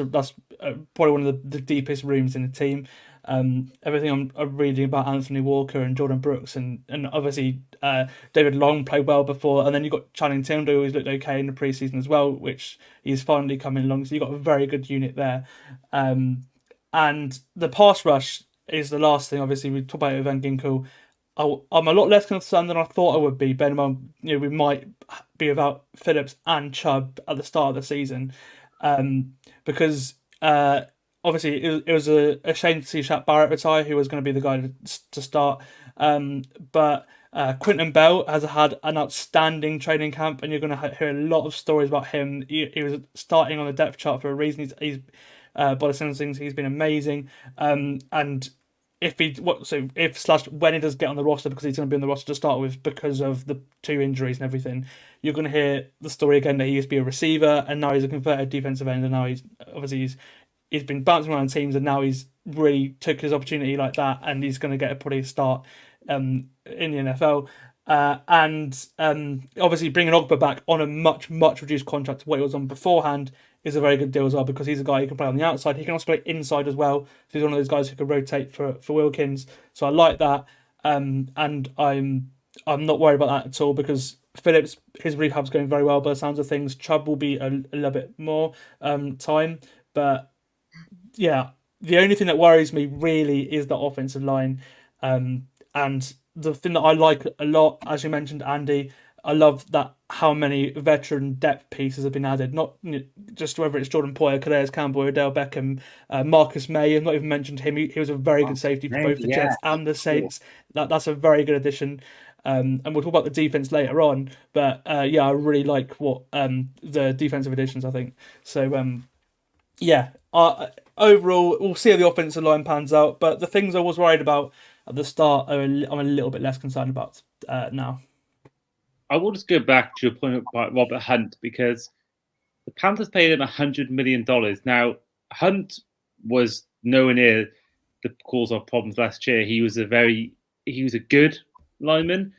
probably one of the deepest rooms in the team. Everything I'm reading about Anthony Walker and Jordan Brooks and obviously David Long played well before, and then you've got Channing Tindall, who's looked okay in the preseason as well, which he's finally coming along. So you've got a very good unit there. And the pass rush is the last thing. Obviously, we talked about it with Van Ginkel. I'm a lot less concerned than I thought I would be. Ben, we might be without Phillips and Chubb at the start of the season, because obviously it was a shame to see Shaq Barrett retire, who was going to be the guy to start. But Quinton Bell has had an outstanding training camp, and you're going to hear a lot of stories about him. He was starting on the depth chart for a reason. He's by the sounds of things, he's been amazing. And when he does get on the roster, because he's going to be on the roster to start with because of the 2 injuries and everything, you're going to hear the story again that he used to be a receiver and now he's a converted defensive end, and now he's been bouncing around teams, and now he's really took his opportunity like that, and he's going to get probably a start in the NFL. And obviously bringing Ogba back on a much, much reduced contract to what he was on beforehand is a very good deal as well, because he's a guy who can play on the outside. He can also play inside as well. So he's one of those guys who can rotate for Wilkins. So I like that. And I'm not worried about that at all, because Phillips, his rehab's going very well by the sounds of things. Chubb will be a little bit more time. But yeah, the only thing that worries me really is the offensive line. And the thing that I like a lot, as you mentioned, Andy, I love that how many veteran depth pieces have been added. Not just whether it's Jordan Poyer, Calais Campbell, Odell Beckham, Marcus May. I've not even mentioned him. He was a very good safety for both the Jets and the Saints. That's a very good addition. And we'll talk about the defense later on. But I really like what the defensive additions, I think. So overall, we'll see how the offensive line pans out. But the things I was worried about at the start, I'm a little bit less concerned about now. I will just go back to your point about Robert Hunt, because the Panthers paid him $100 million. Now, Hunt was nowhere near the cause of problems last year. He was a good lineman,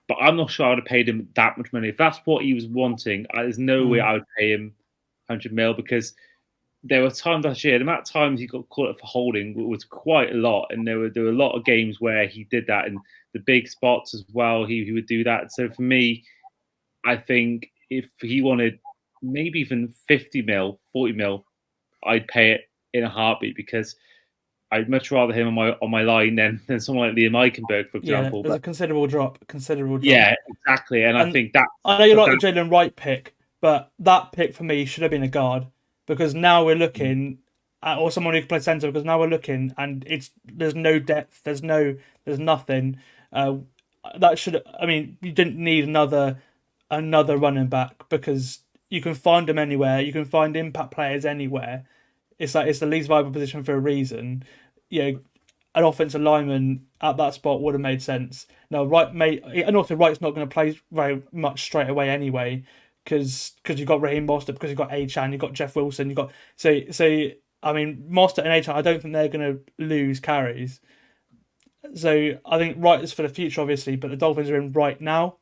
but I'm not sure I would have paid him that much money. If that's what he was wanting, there's no way I would pay him $100 million, because there were times last year, the amount of times he got caught up for holding was quite a lot, and there were a lot of games where he did that, and the big spots as well, he would do that. So for me, I think if he wanted maybe even 50 mil, 40 mil, I'd pay it in a heartbeat, because I'd much rather him on my line than someone like Liam Eichenberg, for example. There's a considerable drop. Yeah, exactly. And I think that I know you like the Jalen Wright pick, but that pick for me should have been a guard, because now we're looking at, or someone who can play centre, because now we're looking and there's no depth, there's nothing. You didn't need another running back, because you can find them anywhere. You can find impact players anywhere. It's like it's the least viable position for a reason. You know, an offensive lineman at that spot would have made sense. No, right, mate, and also Wright's not going to play very much straight away anyway, because you've got Raheem Mostert, because you've got Achan, you've got Jeff Wilson, you've got so. I mean, Mostert and Achan, I don't think they're going to lose carries. So I think Wright is for the future, obviously, but the Dolphins are in right now.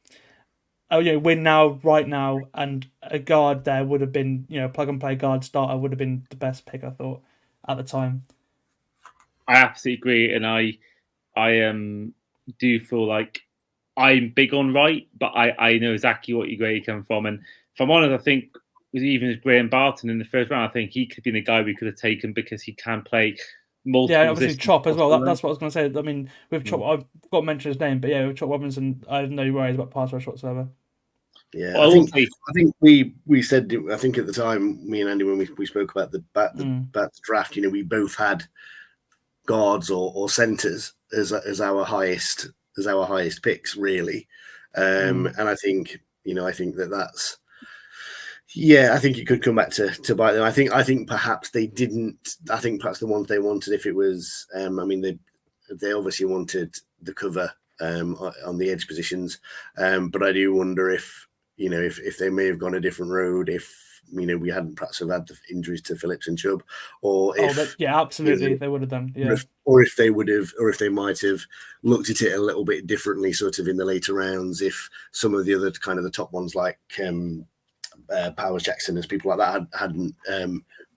Oh, win now, right now, and a guard there would have been, plug and play guard starter would have been the best pick, I thought, at the time. I absolutely agree, and I do feel like I'm big on Wright, but I know exactly where you come from, and if I'm honest, I think with even Graham Barton in the first round, I think he could be the guy we could have taken because he can play multiple. Yeah, obviously Chop as well. That's what I was going to say. I mean, with Chop, I've got to mention his name, but yeah, with Chop Robinson, I have no worries about pass rush whatsoever. Yeah, I think we said, I think at the time, me and Andy, when we spoke about the draft, we both had guards or centers as our highest picks, really. And I think I think that's. Yeah, I think it could come back to bite them. I think perhaps they didn't. I think perhaps the ones they wanted, if it was, I mean, they obviously wanted the cover on the edge positions, but I do wonder if if they may have gone a different road, if we hadn't perhaps have had the injuries to Phillips and Chubb, or if absolutely they would have done, yeah, or if they would have, or if they might have looked at it a little bit differently, sort of in the later rounds, if some of the other kind of the top ones like Powers Jackson, as people like that hadn't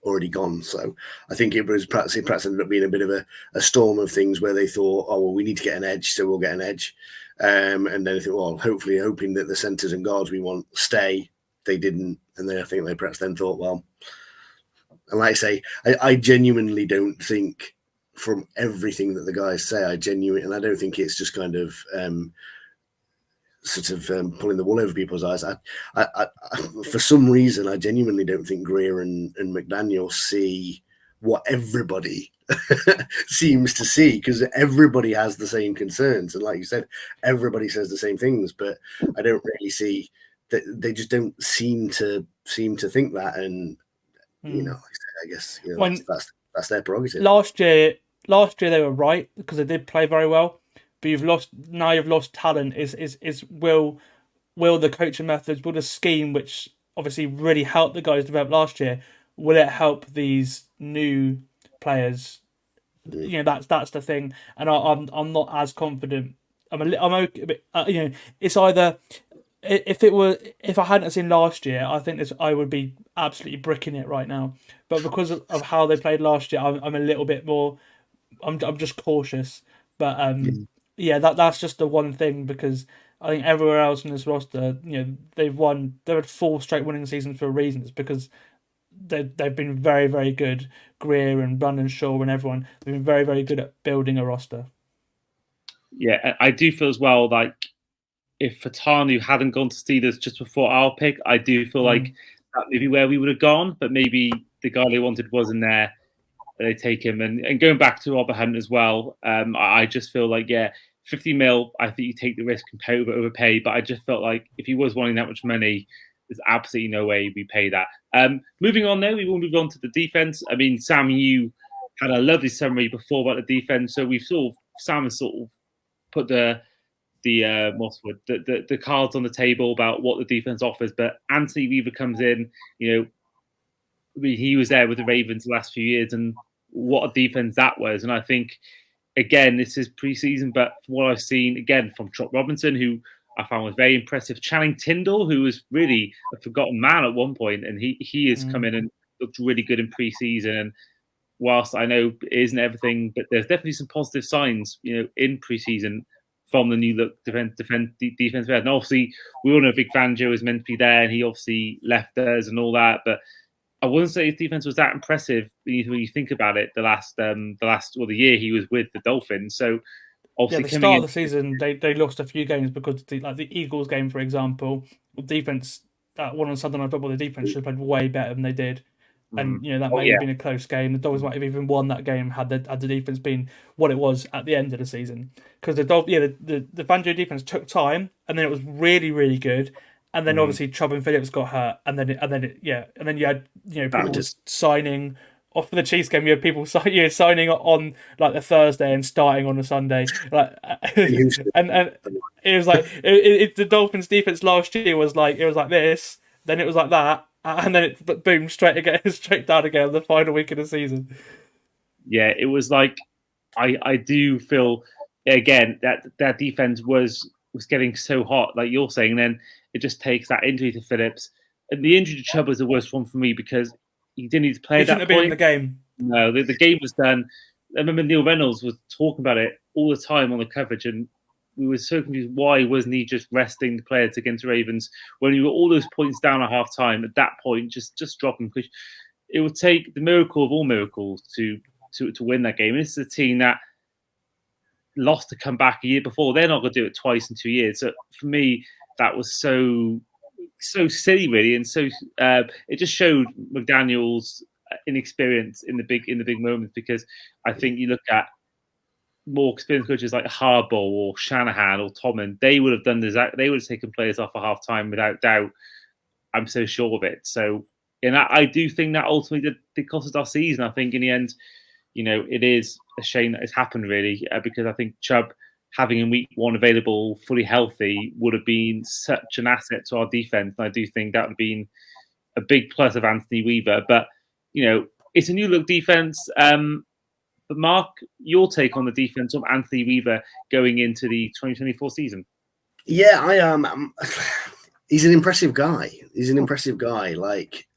already gone. So I think it perhaps ended up being a bit of a storm of things where they thought, oh well, we need to get an edge, so we'll get an edge. And then I think, well, hopefully hoping that the centers and guards we want stay. They didn't, and then I think they perhaps then thought, well, and like I say, I genuinely don't think, from everything that the guys say, and I don't think it's just kind of sort of pulling the wool over people's eyes. I for some reason, I genuinely don't think Greer and McDaniel see what everybody seems to see, because everybody has the same concerns, and like you said, everybody says the same things, but I don't really see that. They just don't seem to think that, and I guess that's their prerogative. Last year they were right because they did play very well, but you've lost talent. Is will the coaching methods, will the scheme, which obviously really helped the guys develop last year, will it help these new players? That's the thing, and I'm not as confident. I'm okay, but it's either if I hadn't seen last year, I think I would be absolutely bricking it right now. But because of how they played last year, I'm a little bit more. I'm just cautious. But that's just the one thing, because I think everywhere else in this roster, they've had 4 straight winning seasons for a reason. It's because they've been very, very good. Greer and Brandon Shaw and everyone, they've been very, very good at building a roster. Yeah, I do feel as well, like, if Fatanu hadn't gone to Steelers just before our pick, I do feel like that may be where we would have gone, but maybe the guy they wanted wasn't there. They take him. And going back to Robert Hunt as well, I just feel like, 50 mil, I think you take the risk and overpay, but I just felt like if he was wanting that much money, there's absolutely no way we pay that. Moving on now, we will move on to the defense. I mean, Sam, you had a lovely summary before about the defense, so Sam has sort of put the cards on the table about what the defense offers. But Anthony Weaver comes in, he was there with the Ravens the last few years, and what a defense that was. And I think, again, this is preseason, but from what I've seen, again, from Chop Robinson, who I found was very impressive, Channing Tindall, who was really a forgotten man at one point, and he has come in and looked really good in preseason. And whilst I know it isn't everything, but there's definitely some positive signs, in preseason from the new look defense. And obviously, we all know Vic Fangio is meant to be there, and he obviously left us and all that. But I wouldn't say his defense was that impressive when you think about it. The year he was with the Dolphins. So obviously, the start of the season, they lost a few games because the Eagles game, for example, defense that one on Sunday Night Football, the defense should have played way better than they did. And that may have been a close game. The Dolphins might have even won that game had the defense been what it was at the end of the season. Because the Fangio defense took time, and then it was really, really good. and then obviously Chubb and Phillips got hurt, and then you had people signing off for the Chiefs game. You had people signing on like the Thursday and starting on a Sunday, like and it was like the Dolphins defense last year was like this, then it was like that, and then it boom straight down again the final week of the season. Yeah, it was like I do feel again that defense was getting so hot, like you're saying. And then it just takes that injury to Phillips, and the injury to Chubb was the worst one for me because he didn't need to play. He shouldn't have been in the game. No, the game was done. I remember Neil Reynolds was talking about it all the time on the coverage, and we were so confused. Why wasn't he just resting the players against the Ravens when you were all those points down at half time? At that point, just drop them, because it would take the miracle of all miracles to win that game. And this is a team that lost to come back a year before. They're not going to do it twice in 2 years. So for me, that was so silly, really, and so it just showed McDaniel's inexperience in the big moments. Because I think you look at more experienced coaches like Harbaugh or Shanahan or Tomlin, they would have done this. They would have taken players off at half time without doubt. I'm so sure of it. So, and I do think that ultimately did cost us our season. I think in the end, it is a shame that it's happened, really, because I think Chubb having in week one available fully healthy would have been such an asset to our defense. And I do think that would have been a big plus of Anthony Weaver. But, it's a new look defense. But Mark, your take on the defense of Anthony Weaver going into the 2024 season? Yeah, I am. He's an impressive guy. Like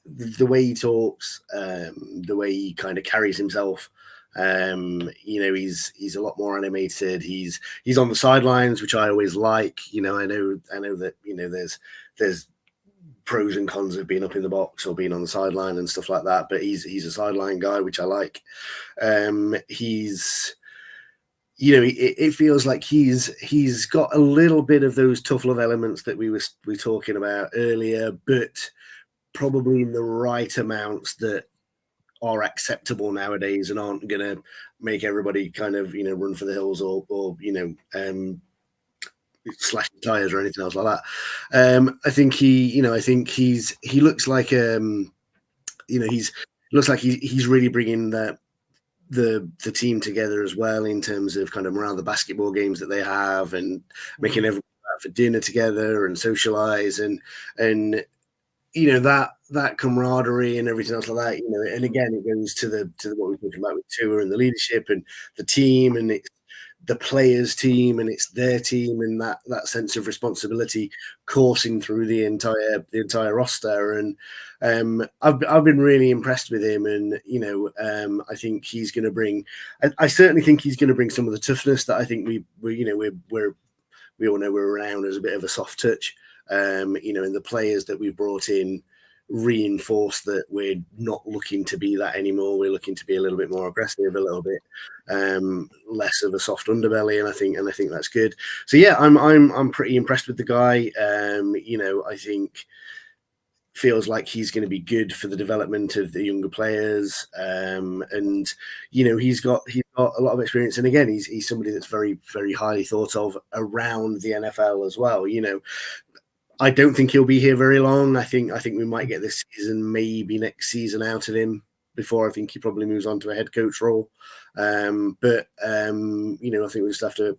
the way he talks, the way he kind of carries himself. He's a lot more animated. He's on the sidelines, which I always like. I know that there's pros and cons of being up in the box or being on the sideline and stuff like that. But he's a sideline guy, which I like. It feels like he's got a little bit of those tough love elements that we were talking about earlier, but probably in the right amounts that are acceptable nowadays and aren't going to make everybody kind of run for the hills or slash the tires or anything else like that. I think he looks like he's really bringing the team together as well, in terms of kind of around the basketball games that they have and making everyone out for dinner together and socialize and that camaraderie and everything else like that. And again, it goes to what we're talking about with Tua and the leadership and the team, and it's the players' team and it's their team, and that sense of responsibility coursing through the entire roster. And I've been really impressed with him, and I think he's going to bring. I certainly think he's going to bring some of the toughness that I think we all know we're around as a bit of a soft touch. And the players that we've brought in reinforce that we're not looking to be that anymore. We're looking to be a little bit more aggressive, a little bit less of a soft underbelly, and I think that's good. So yeah, I'm pretty impressed with the guy. I think feels like he's going to be good for the development of the younger players, and he's got a lot of experience, and again he's somebody that's very, very highly thought of around the NFL as well. I don't think he'll be here very long. I think we might get this season, maybe next season, out of him before I think he probably moves on to a head coach role. I think we just have to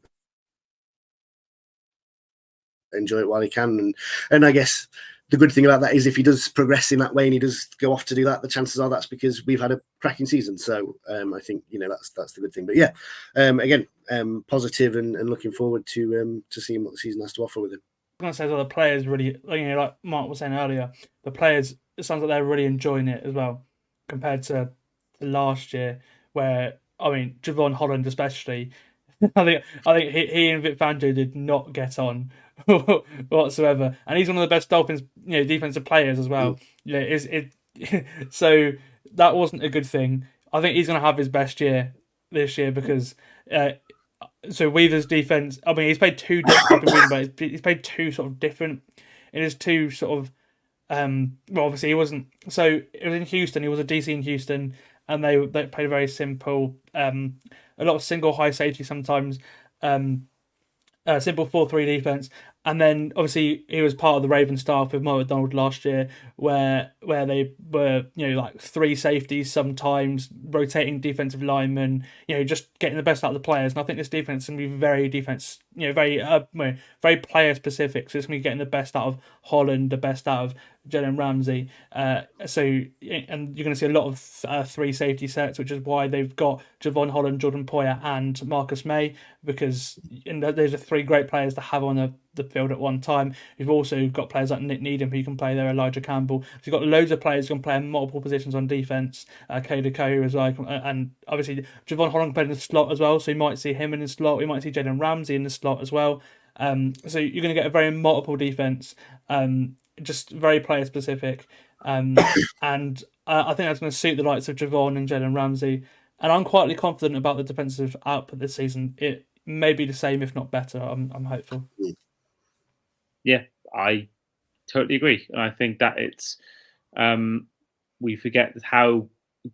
enjoy it while he can. And I guess the good thing about that is if he does progress in that way and he does go off to do that, the chances are that's because we've had a cracking season. So I think that's the good thing. But yeah, again, positive and looking forward to seeing what the season has to offer with him. I'm going to say that the players really, like Mark was saying earlier, the players, it sounds like they're really enjoying it as well, compared to last year, where, Javon Holland especially, I think he and Vic Fangio did not get on whatsoever, and he's one of the best Dolphins, defensive players as well. So that wasn't a good thing. I think he's going to have his best year this year because. So Weaver's defense, he's played two different, but he's played two sort of different in his two sort of, obviously he wasn't, so it was in Houston, he was a DC in Houston, and they played a very simple, a lot of single high safety sometimes, simple 4-3 defense, And then obviously he was part of the Ravens staff with Mo Macdonald last year, where they were like 3 safeties sometimes, rotating defensive linemen, just getting the best out of the players. And I think this defense is going to be very player specific. So it's going to be getting the best out of Holland, the best out of Jalen Ramsey. And you're going to see a lot of 3 safety sets, which is why they've got Javon Holland, Jordan Poyer, and Marcus May, because those are 3 great players to have on the field at one time. You've also got players like Nick Needham who can play there, Elijah Campbell. So you've got loads of players who can play in multiple positions on defense. Kader Kohu as well, and obviously Javon Holland played in the slot as well, so you might see him in the slot. You might see Jalen Ramsey in the slot as well. So you're going to get a very multiple defense, just very player specific, and I think that's going to suit the likes of Javon and Jalen Ramsey. And I'm quietly confident about the defensive output this season. It may be the same, if not better. I'm hopeful. Yeah, I totally agree. And I think that it's we forget how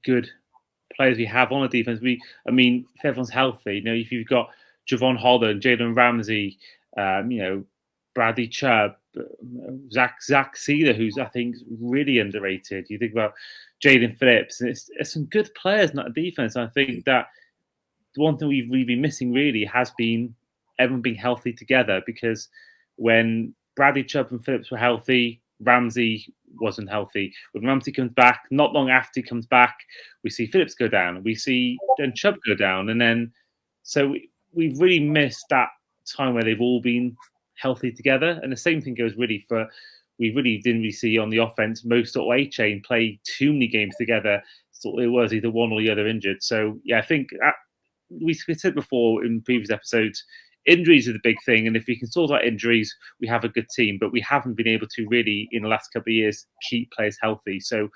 good players we have on the defense. If everyone's healthy, if you've got Javon Holland, Jalen Ramsey, Bradley Chubb, Zach Sealer, who's I think really underrated. You think about Jaden Phillips, and it's some good players in that defense. And I think that the one thing we've been missing really has been everyone being healthy together, because when Bradley Chubb and Phillips were healthy, Ramsey wasn't healthy. When Ramsey comes back, not long after he comes back, we see Phillips go down. We see then Chubb go down. And then, so we've really missed that time where they've all been healthy together. And the same thing goes really for, we really didn't really see on the offense, most or A-Chain play too many games together. So it was either one or the other injured. So yeah, I think we said before in previous episodes, injuries are the big thing, and if we can sort out injuries, we have a good team. But we haven't been able to really, in the last couple of years, keep players healthy. So,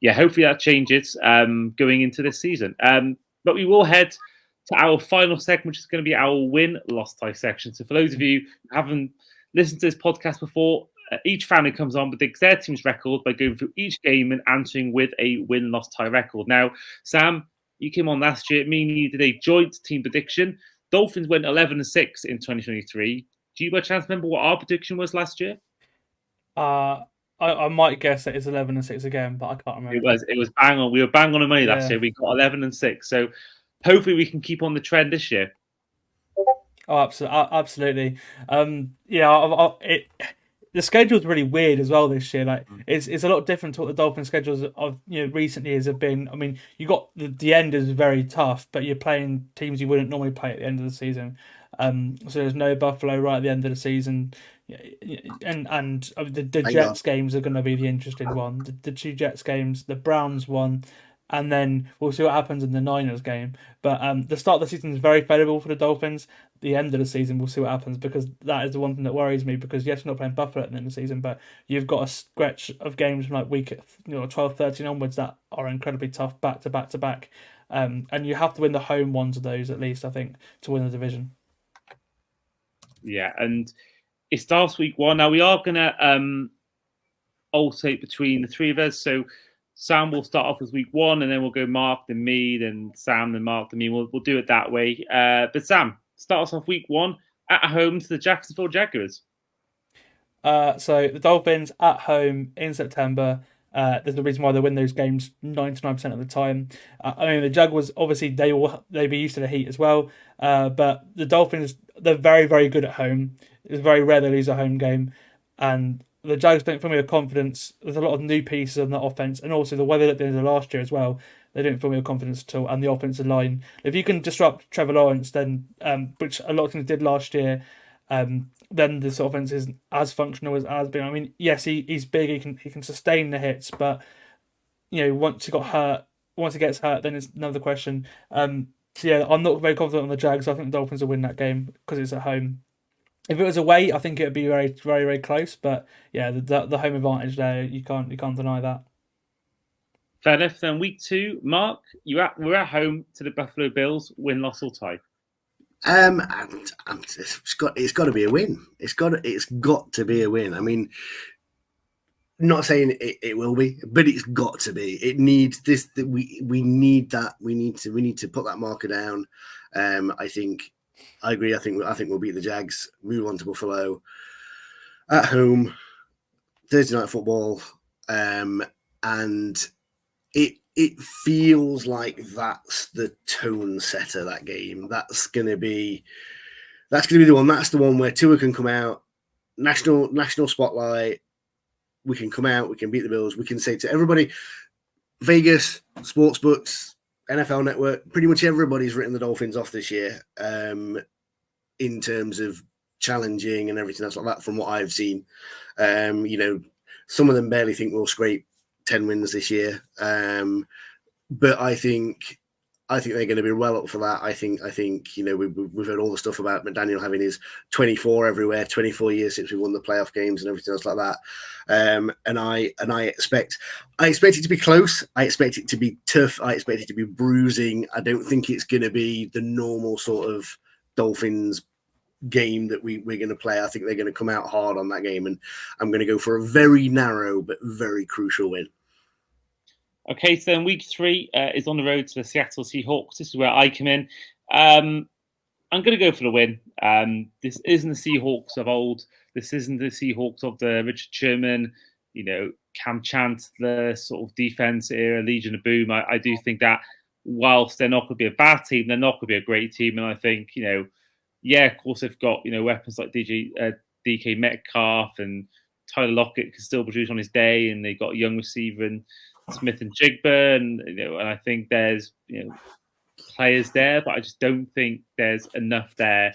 yeah, hopefully that changes going into this season. But we will head to our final segment, which is going to be our win-loss tie section. So for those of you who haven't listened to this podcast before, each family comes on with their team's record by going through each game and answering with a win-loss tie record. Now, Sam, you came on last year. Me and you did a joint team prediction. Dolphins went 11-6 in 2023. Do you by chance remember what our prediction was last year? I might guess that it's 11-6 again, but I can't remember. It was bang on. We were bang on the money last year. We got 11-6. So hopefully we can keep on the trend this year. Oh, absolutely. The schedule's really weird as well this year. Like it's a lot different to what the Dolphins schedules of recent years have been. I mean, you got the end is very tough, but you're playing teams you wouldn't normally play at the end of the season. So there's no Buffalo right at the end of the season, and the Jets games are going to be the interesting one. The 2 Jets games, the Browns one. And then we'll see what happens in the Niners game. But the start of the season is very favourable for the Dolphins. The end of the season, we'll see what happens, because that is the one thing that worries me. Because yes, you're not playing Buffalo at the end of the season, but you've got a stretch of games from like week 12, 13 onwards that are incredibly tough, back to back to back. And you have to win the home ones of those at least, I think, to win the division. Yeah, and it starts week 1. Now we are gonna alternate between the 3 of us. So Sam will start off with week 1, and then we'll go Mark, then me, then Sam, then Mark, then me. We'll do it that way. But Sam, start us off week 1 at home to the Jacksonville Jaguars. So the Dolphins at home in September. There's the reason why they win those games 99% of the time. The Jaguars, obviously, they'd be used to the heat as well. But the Dolphins, they're very, very good at home. It's very rare they lose a home game. And the Jags don't fill me with confidence. There's a lot of new pieces on the offense, and also the way they looked at the end of last year as well. They didn't fill me with confidence at all. And the offensive line, if you can disrupt Trevor Lawrence, then which a lot of teams did last year, then this offense isn't as functional as it has been. I mean, yes, he's big. He can sustain the hits, but once he gets hurt, then it's another question. So yeah, I'm not very confident on the Jags. I think the Dolphins will win that game because it's at home. If it was away, I think it would be very, very, very close. But yeah, the home advantage there, you can't deny that. Fair enough. Then week 2, Mark, we're at home to the Buffalo Bills. Win, loss, or tie? It's got to be a win. It's got to be a win. I mean, not saying it will be, but it's got to be. It needs this. We need that. We need to put that marker down. I agree. I think we'll beat the Jags, move on to Buffalo, at home, Thursday night football, and it feels like that's the tone setter, that game. That's gonna be the one. That's the one where Tua can come out, national spotlight. We can come out, we can beat the Bills. We can say to everybody, Vegas, sportsbooks, NFL Network, pretty much everybody's written the Dolphins off this year in terms of challenging and everything else like that. From what I've seen, some of them barely think we'll scrape 10 wins this year, but I think they're going to be well up for that. I think we've heard all the stuff about McDaniel having his 24 everywhere, 24 years since we won the playoff games and everything else like that. And I expect it to be close. I expect it to be tough. I expect it to be bruising. I don't think it's going to be the normal sort of Dolphins game that we're going to play. I think they're going to come out hard on that game, and I'm going to go for a very narrow but very crucial win. Okay, so then week 3 is on the road to the Seattle Seahawks. This is where I come in. I'm going to go for the win. This isn't the Seahawks of old. This isn't the Seahawks of the Richard Sherman, Cam Chancellor sort of defense era, Legion of Boom. I do think that whilst they're not going to be a bad team, they're not going to be a great team. And I think, of course they've got, weapons like DK Metcalf, and Tyler Lockett can still produce on his day, and they've got a young receiver and Smith and Jigba, and I think there's players there, but I just don't think there's enough there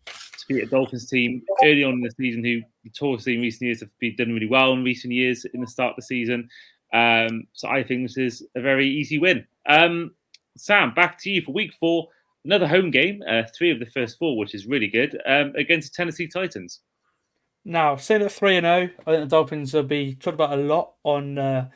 to beat a Dolphins team early on in the season, who notoriously in recent years have been done really well in recent years in the start of the season. So I think this is a very easy win. Sam, back to you for week 4, another home game, 3 of the first 4, which is really good, against the Tennessee Titans. Now, sitting at 3-0, I think the Dolphins will be talked about a lot on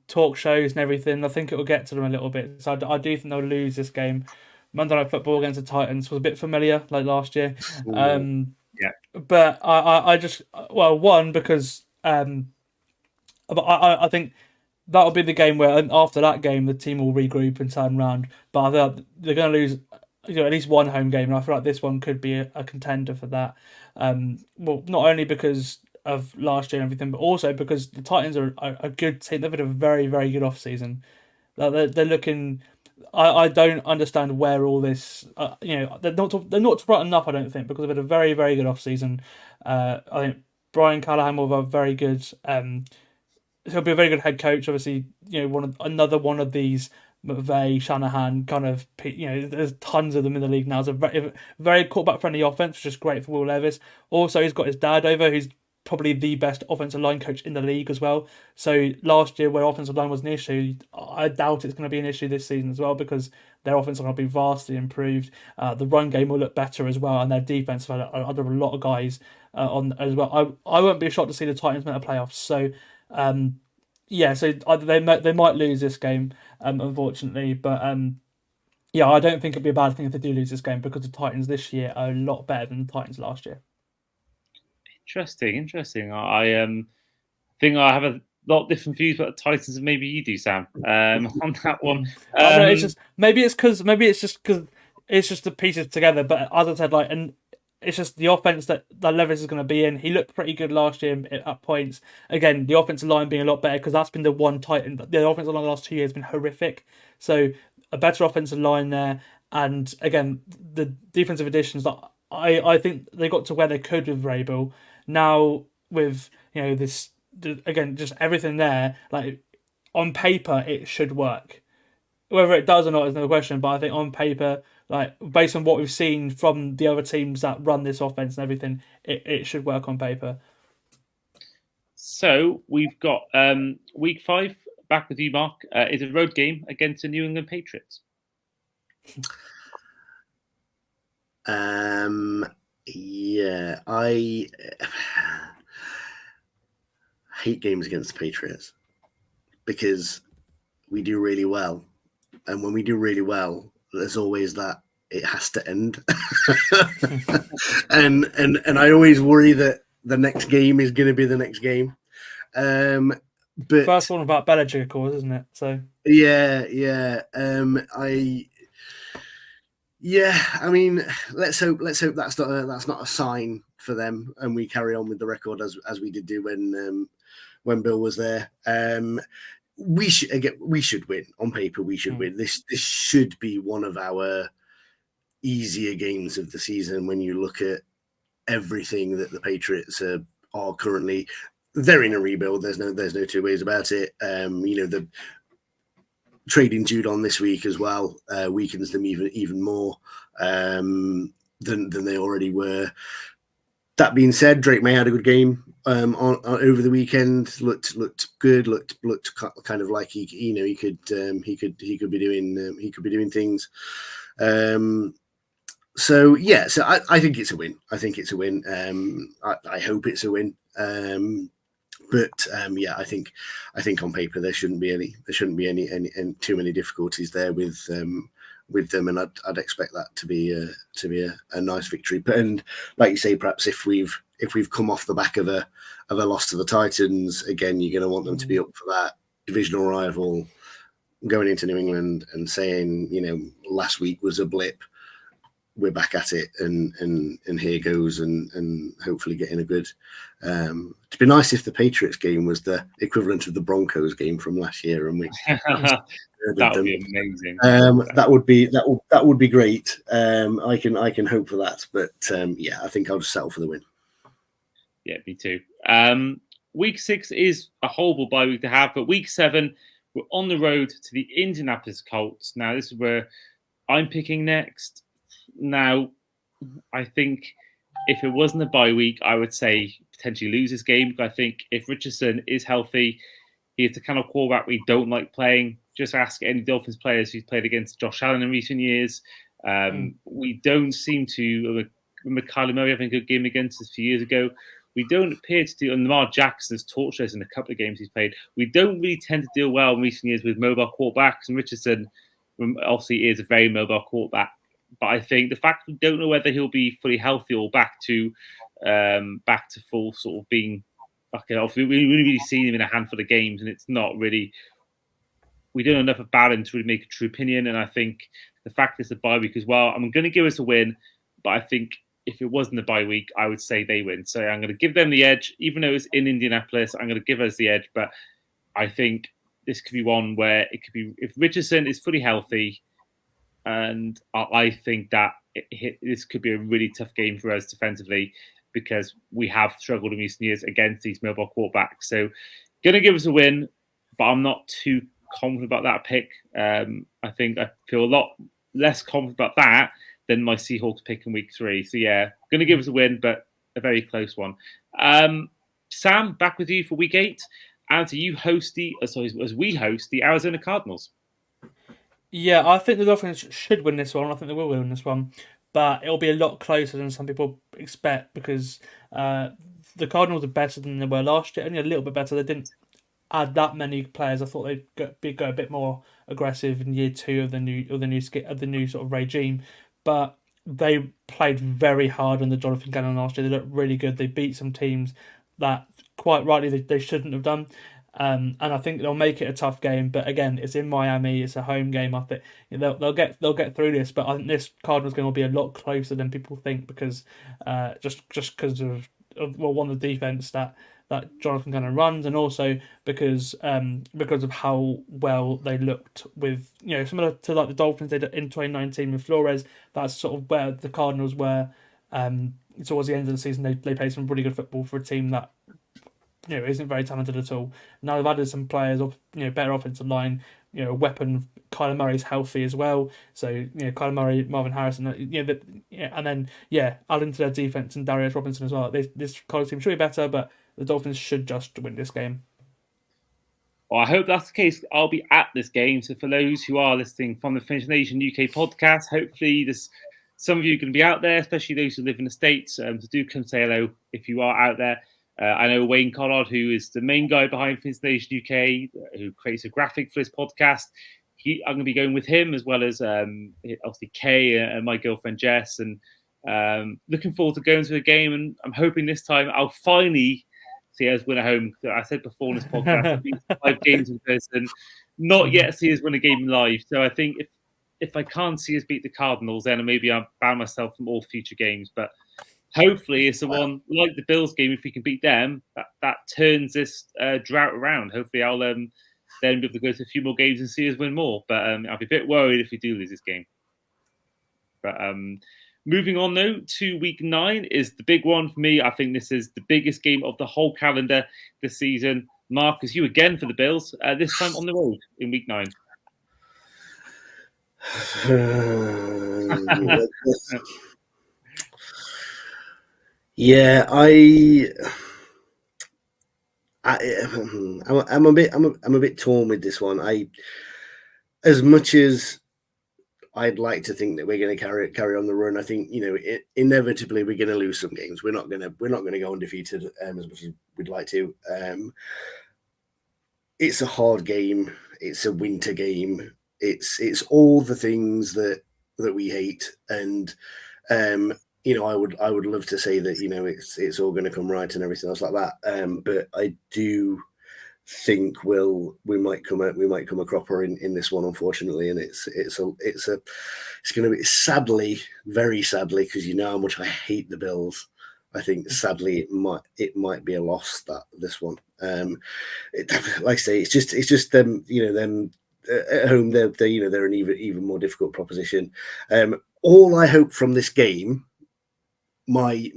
talk shows and everything. I think it will get to them a little bit. So I do think they'll lose this game. Monday Night Football against the Titans was a bit familiar, like last year. But I just, one, because I think that'll be the game where after that game the team will regroup and turn around. But I think they're going to lose at least one home game, and I feel like this one could be a contender for that. Not only because of last year and everything, but also because the Titans are a good team. They've had a very, very good off-season. They're looking. I don't understand where all this. They're not bright enough. I don't think, because they've had a very, very good off-season. I think Brian Callahan will have a very good. He'll be a very good head coach. Obviously, another one of these McVay, Shanahan kind of. There's tons of them in the league now. It's a very, very quarterback-friendly offense, which is great for Will Levis. Also, he's got his dad over, who's probably the best offensive line coach in the league as well. So last year, where offensive line was an issue, I doubt it's going to be an issue this season as well, because their offense will be vastly improved. The run game will look better as well, and their defense have had a lot of guys on as well. I won't be shocked to see the Titans make the playoffs. So so they might lose this game, unfortunately, but I don't think it'd be a bad thing if they do lose this game, because the Titans this year are a lot better than the Titans last year. Interesting. I think I have a lot of different views about the Titans than maybe you do, Sam. On that one, it's just because it's just the pieces together. But as I said, and it's just the offense that Levis is going to be in. He looked pretty good last year at points. Again, the offensive line being a lot better, because that's been the one Titan. The offensive line the last 2 years has been horrific. So a better offensive line there, and again the defensive additions that I think they got to where they could with Vrabel. Now with this again, just everything there, like on paper it should work. Whether it does or not is another question, but I think on paper, like based on what we've seen from the other teams that run this offense and everything, it should work on paper. So we've got week 5 back with you, Mark. Is a road game against the New England Patriots. I hate games against the Patriots because we do really well, and when we do really well, there's always that it has to end, and I always worry that the next game is going to be the next game. But first one about Belichick, of course, isn't it? So I mean, let's hope that's not a sign for them, and we carry on with the record as we did do when Bill was there. We should win on paper. We should win. This should be one of our easier games of the season when you look at everything that the Patriots are currently. They're in a rebuild. There's no two ways about it. The trading Judon this week as well weakens them even more than they already were. That being said, Drake May had a good game on over the weekend. Looked good. Looked kind of like he could be doing things. So I think it's a win. I hope it's a win. I think on paper there shouldn't be any too many difficulties there with them, and I'd expect that to be a nice victory. But and like you say, perhaps if we've come off the back of a loss to the Titans, again, you're going to want them to be up for that divisional rival going into New England and saying, last week was a blip. We're back at it, and here goes, and hopefully getting a good. It'd be nice if the Patriots game was the equivalent of the Broncos game from last year, and we. That would be amazing. That would be great. I can hope for that, but I think I'll just settle for the win. Yeah, me too. Week 6 is a horrible bye week to have, but week 7 we're on the road to the Indianapolis Colts. Now this is where I'm picking next. Now, I think if it wasn't a bye week, I would say potentially lose this game. I think if Richardson is healthy, he is the kind of quarterback we don't like playing. Just ask any Dolphins players who's played against Josh Allen in recent years. We don't seem to, remember Kyler Murray having a good game against us a few years ago. We don't appear to do, and Lamar Jackson's tortured us in a couple of games he's played. We don't really tend to deal well in recent years with mobile quarterbacks, and Richardson obviously is a very mobile quarterback. But I think the fact we don't know whether he'll be fully healthy or back to full sort of being okay. Obviously, we've really seen him in a handful of games, and it's not really. We don't know enough about him to really make a true opinion. And I think the fact it's a bye week as well. I'm going to give us a win, but I think if it wasn't a bye week, I would say they win. So I'm going to give them the edge, even though it's in Indianapolis. I'm going to give us the edge, but I think this could be one where it could be if Richardson is fully healthy. And I think that this could be a really tough game for us defensively because we have struggled in recent years against these mobile quarterbacks. So, going to give us a win, but I'm not too confident about that pick. I think I feel a lot less confident about that than my Seahawks pick in week 3. So, going to give us a win, but a very close one. Sam, back with you for week 8. And so you host as we host the Arizona Cardinals. Yeah, I think the Dolphins should win this one. I think they will win this one. But it'll be a lot closer than some people expect because the Cardinals are better than they were last year. Only a little bit better. They didn't add that many players. I thought they'd go a bit more aggressive in year 2 of the new sort of regime. But they played very hard on the Jonathan Gannon last year. They looked really good. They beat some teams that quite rightly they shouldn't have done. And I think they'll make it a tough game, but again, it's in Miami. It's a home game. I think they'll get through this, but I think this Cardinals game will be a lot closer than people think because just because of one of the defense that Jonathan Gannon runs, and also because of how well they looked with similar to like the Dolphins did in 2019 with Flores. That's sort of where the Cardinals were. Towards the end of the season, they played some really good football for a team that isn't very talented at all. Now they've added some players of better offensive line, weapon. Kyler Murray's healthy as well, so Kyler Murray, Marvin Harrison, and then adding to their defense and Darius Robinson as well. This college team should be better, but the Dolphins should just win this game. Well, I hope that's the case. I'll be at this game. So for those who are listening from the Finish Nation UK podcast, hopefully some of you are going to be out there, especially those who live in the States. So do come say hello if you are out there. I know Wayne Collard, who is the main guy behind Finish Nation UK, who creates a graphic for this podcast. I'm going to be going with him as well as obviously Kay and my girlfriend Jess, and looking forward to going to the game. And I'm hoping this time I'll finally see us win at home. I said before in this podcast, I've been to 5 games in person, not yet see us win a game live. So I think if I can't see us beat the Cardinals, then maybe I'll ban myself from all future games. But hopefully it's the one like the Bills game. If we can beat them, that turns this drought around. Hopefully, I'll then be able to go to a few more games and see us win more. But I'll be a bit worried if we do lose this game. But moving on though to week 9 is the big one for me. I think this is the biggest game of the whole calendar this season. Marcus, you again for the Bills, this time on the road in week 9. Yeah, I'm a bit torn with this one. As much as I'd like to think that we're going to carry on the run, I think inevitably we're going to lose some games. We're not going to go undefeated as much as we'd like to. It's a hard game. It's a winter game. It's all the things that we hate, and I would love to say that it's all going to come right and everything else like that. But I do think we might come a cropper in this one, unfortunately, and it's going to be, sadly, very sadly, because you know how much I hate the Bills. I think sadly it might be a loss, this one. Like I say, it's just them. Them at home. They're an even more difficult proposition. All I hope from this game, my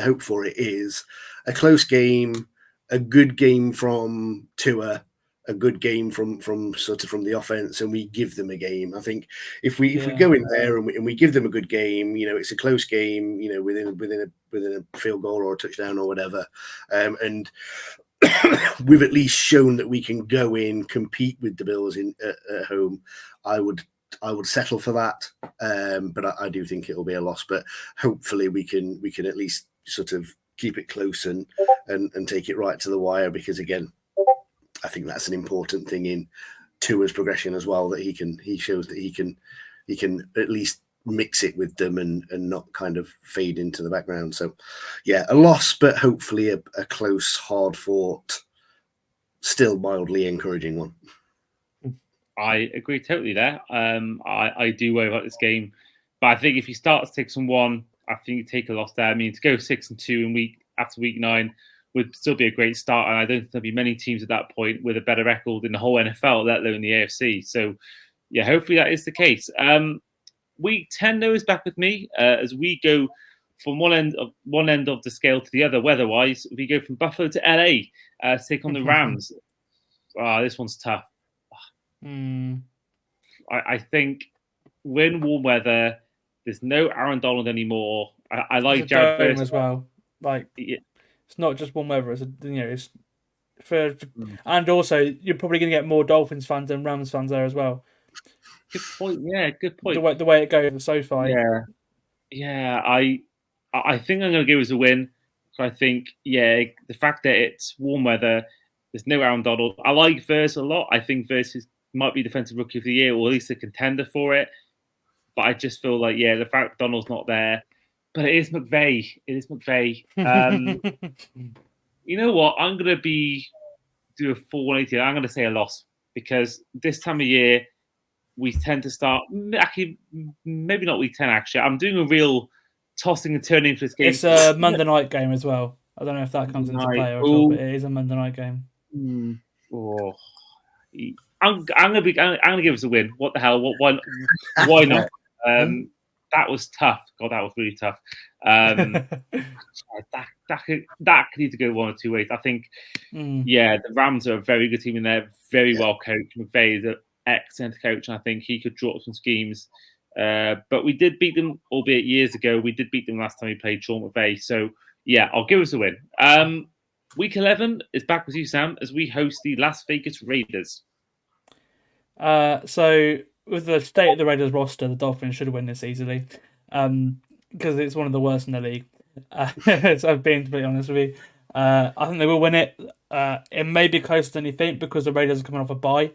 hope for it is a close game, a good game from Tua, a good game from the offense, and we give them a game. I think if we go in there and we give them a good game, it's a close game, within a field goal or a touchdown or whatever, and we've at least shown that we can go in, compete with the Bills at home. I would settle for that, but I do think it will be a loss. But hopefully we can at least sort of keep it close and take it right to the wire, because again, I think that's an important thing in Tua's progression as well, that he shows that he can at least mix it with them and not kind of fade into the background. So yeah, a loss, but hopefully a close, hard fought, still mildly encouraging one. I agree totally there. I do worry about this game, but I think if you start 6-1, I think you take a loss there. I mean, to go 6-2 after week 9 would still be a great start, and I don't think there'll be many teams at that point with a better record in the whole NFL, let alone the AFC. So yeah, hopefully that is the case. Week 10 though is back with me as we go from one end of the scale to the other. Weather-wise, we go from Buffalo to LA to take on the Rams. This one's tough. I think we're in warm weather. There's no Aaron Donald anymore. I like Jared Verse as well. Like it's not just warm weather. It's and also you're probably going to get more Dolphins fans than Rams fans there as well. Good point. Yeah, good point. The way it goes so far. Yeah. I think I'm going to give us a win. So I think the fact that it's warm weather, there's no Aaron Donald. I like Verse a lot. I think Verse might be Defensive Rookie of the Year, or at least a contender for it. But I just feel like the fact Donald's not there. But it is McVay. You know what? I'm going to do a full 180. I'm going to say a loss, because this time of year we tend to start. Actually, maybe not week 10. Actually, I'm doing a real tossing and turning for this game. It's a Monday night game as well. I don't know if that comes into play at all, but it is a Monday night game. I'm gonna give us a win. What the hell? Why not? That was tough. God, that was really tough. That could need to go one or two ways. I think, the Rams are a very good team in there, very well coached. McVay is an excellent coach, and I think he could draw up some schemes. But we did beat them, albeit years ago. We did beat them last time we played Sean McVay. So yeah, I'll give us a win. Week 11 is back with you, Sam, as we host the Las Vegas Raiders. So with the state of the Raiders roster, the Dolphins should win this easily, because it's one of the worst in the league. So I've been completely honest with you. I think they will win it. It may be closer than you think, because the Raiders are coming off a bye,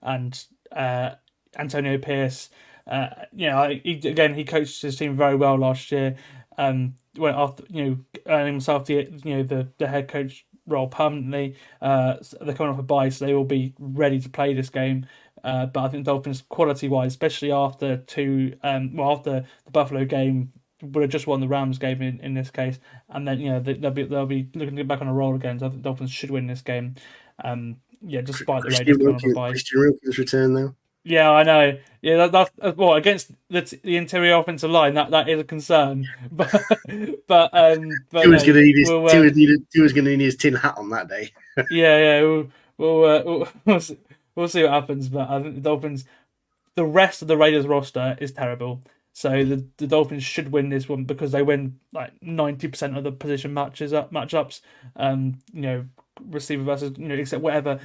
and Antonio Pierce, he coached his team very well last year. Went after earning himself the head coach role permanently. So they're coming off a bye, so they will be ready to play this game. But I think Dolphins, quality wise, especially after after the Buffalo game, would have just won the Rams game in this case, and then they'll be looking to get back on a roll again. So I think Dolphins should win this game. Despite the Raiders coming off a bye. Christian Wilkins return though. Yeah, I know. Yeah, that's well against the interior offensive line. That is a concern. But Tua's going to need his tin hat on that day. Yeah. We'll see what happens. But I think the Dolphins, the rest of the Raiders roster is terrible. So the Dolphins should win this one because they win like 90% of the position matchups. Receiver versus except whatever.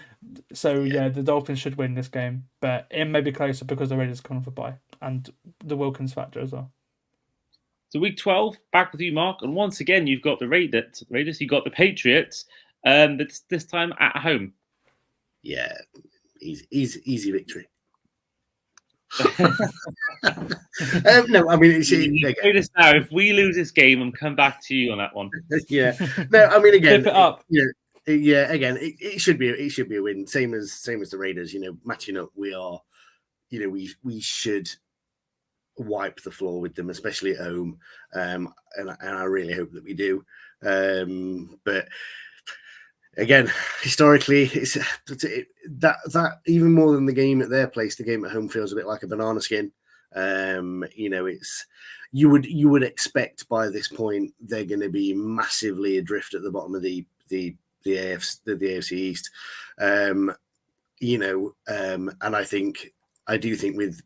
So the Dolphins should win this game, but it may be closer because the Raiders come for bye and the Wilkins factor as well. So week 12, back with you, Mark, and once again you've got the Raiders, you've got the Patriots, this time at home. Yeah, easy victory. No, I mean it's now. If we lose this game, I'm come back to you on that one. Yeah, no, I mean again, flip it up. Again, it should be a win. Same as the Raiders. Matching up, we are, we should wipe the floor with them, especially at home. And I really hope that we do. But again, historically, it's that even more than the game at their place, the game at home feels a bit like a banana skin. It's you would expect by this point they're going to be massively adrift at the bottom of the AFC East. And I do think with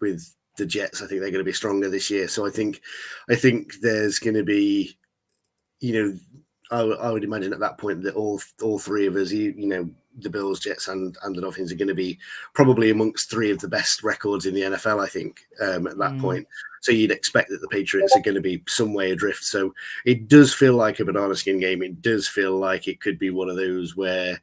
the Jets, I think they're going to be stronger this year. So I think there's going to be, I would imagine at that point that all three of us, the Bills, Jets, and the Dolphins are going to be probably amongst three of the best records in the NFL, I think, at that point. So you'd expect that the Patriots are going to be some way adrift. So it does feel like a banana skin game. It does feel like it could be one of those where,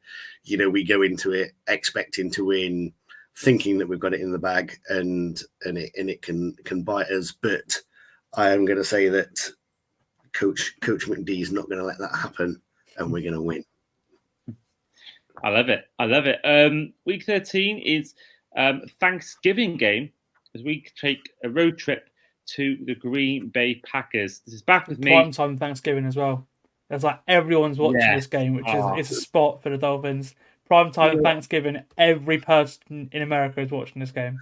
we go into it expecting to win, thinking that we've got it in the bag and it can bite us. But I am going to say that Coach McD is not going to let that happen, and we're going to win. I love it. Week 13 is Thanksgiving game as we take a road trip to the Green Bay Packers. This is back with me. Prime time Thanksgiving as well. There's like everyone's watching this game, which is a spot for the Dolphins. Prime time Thanksgiving. Every person in America is watching this game.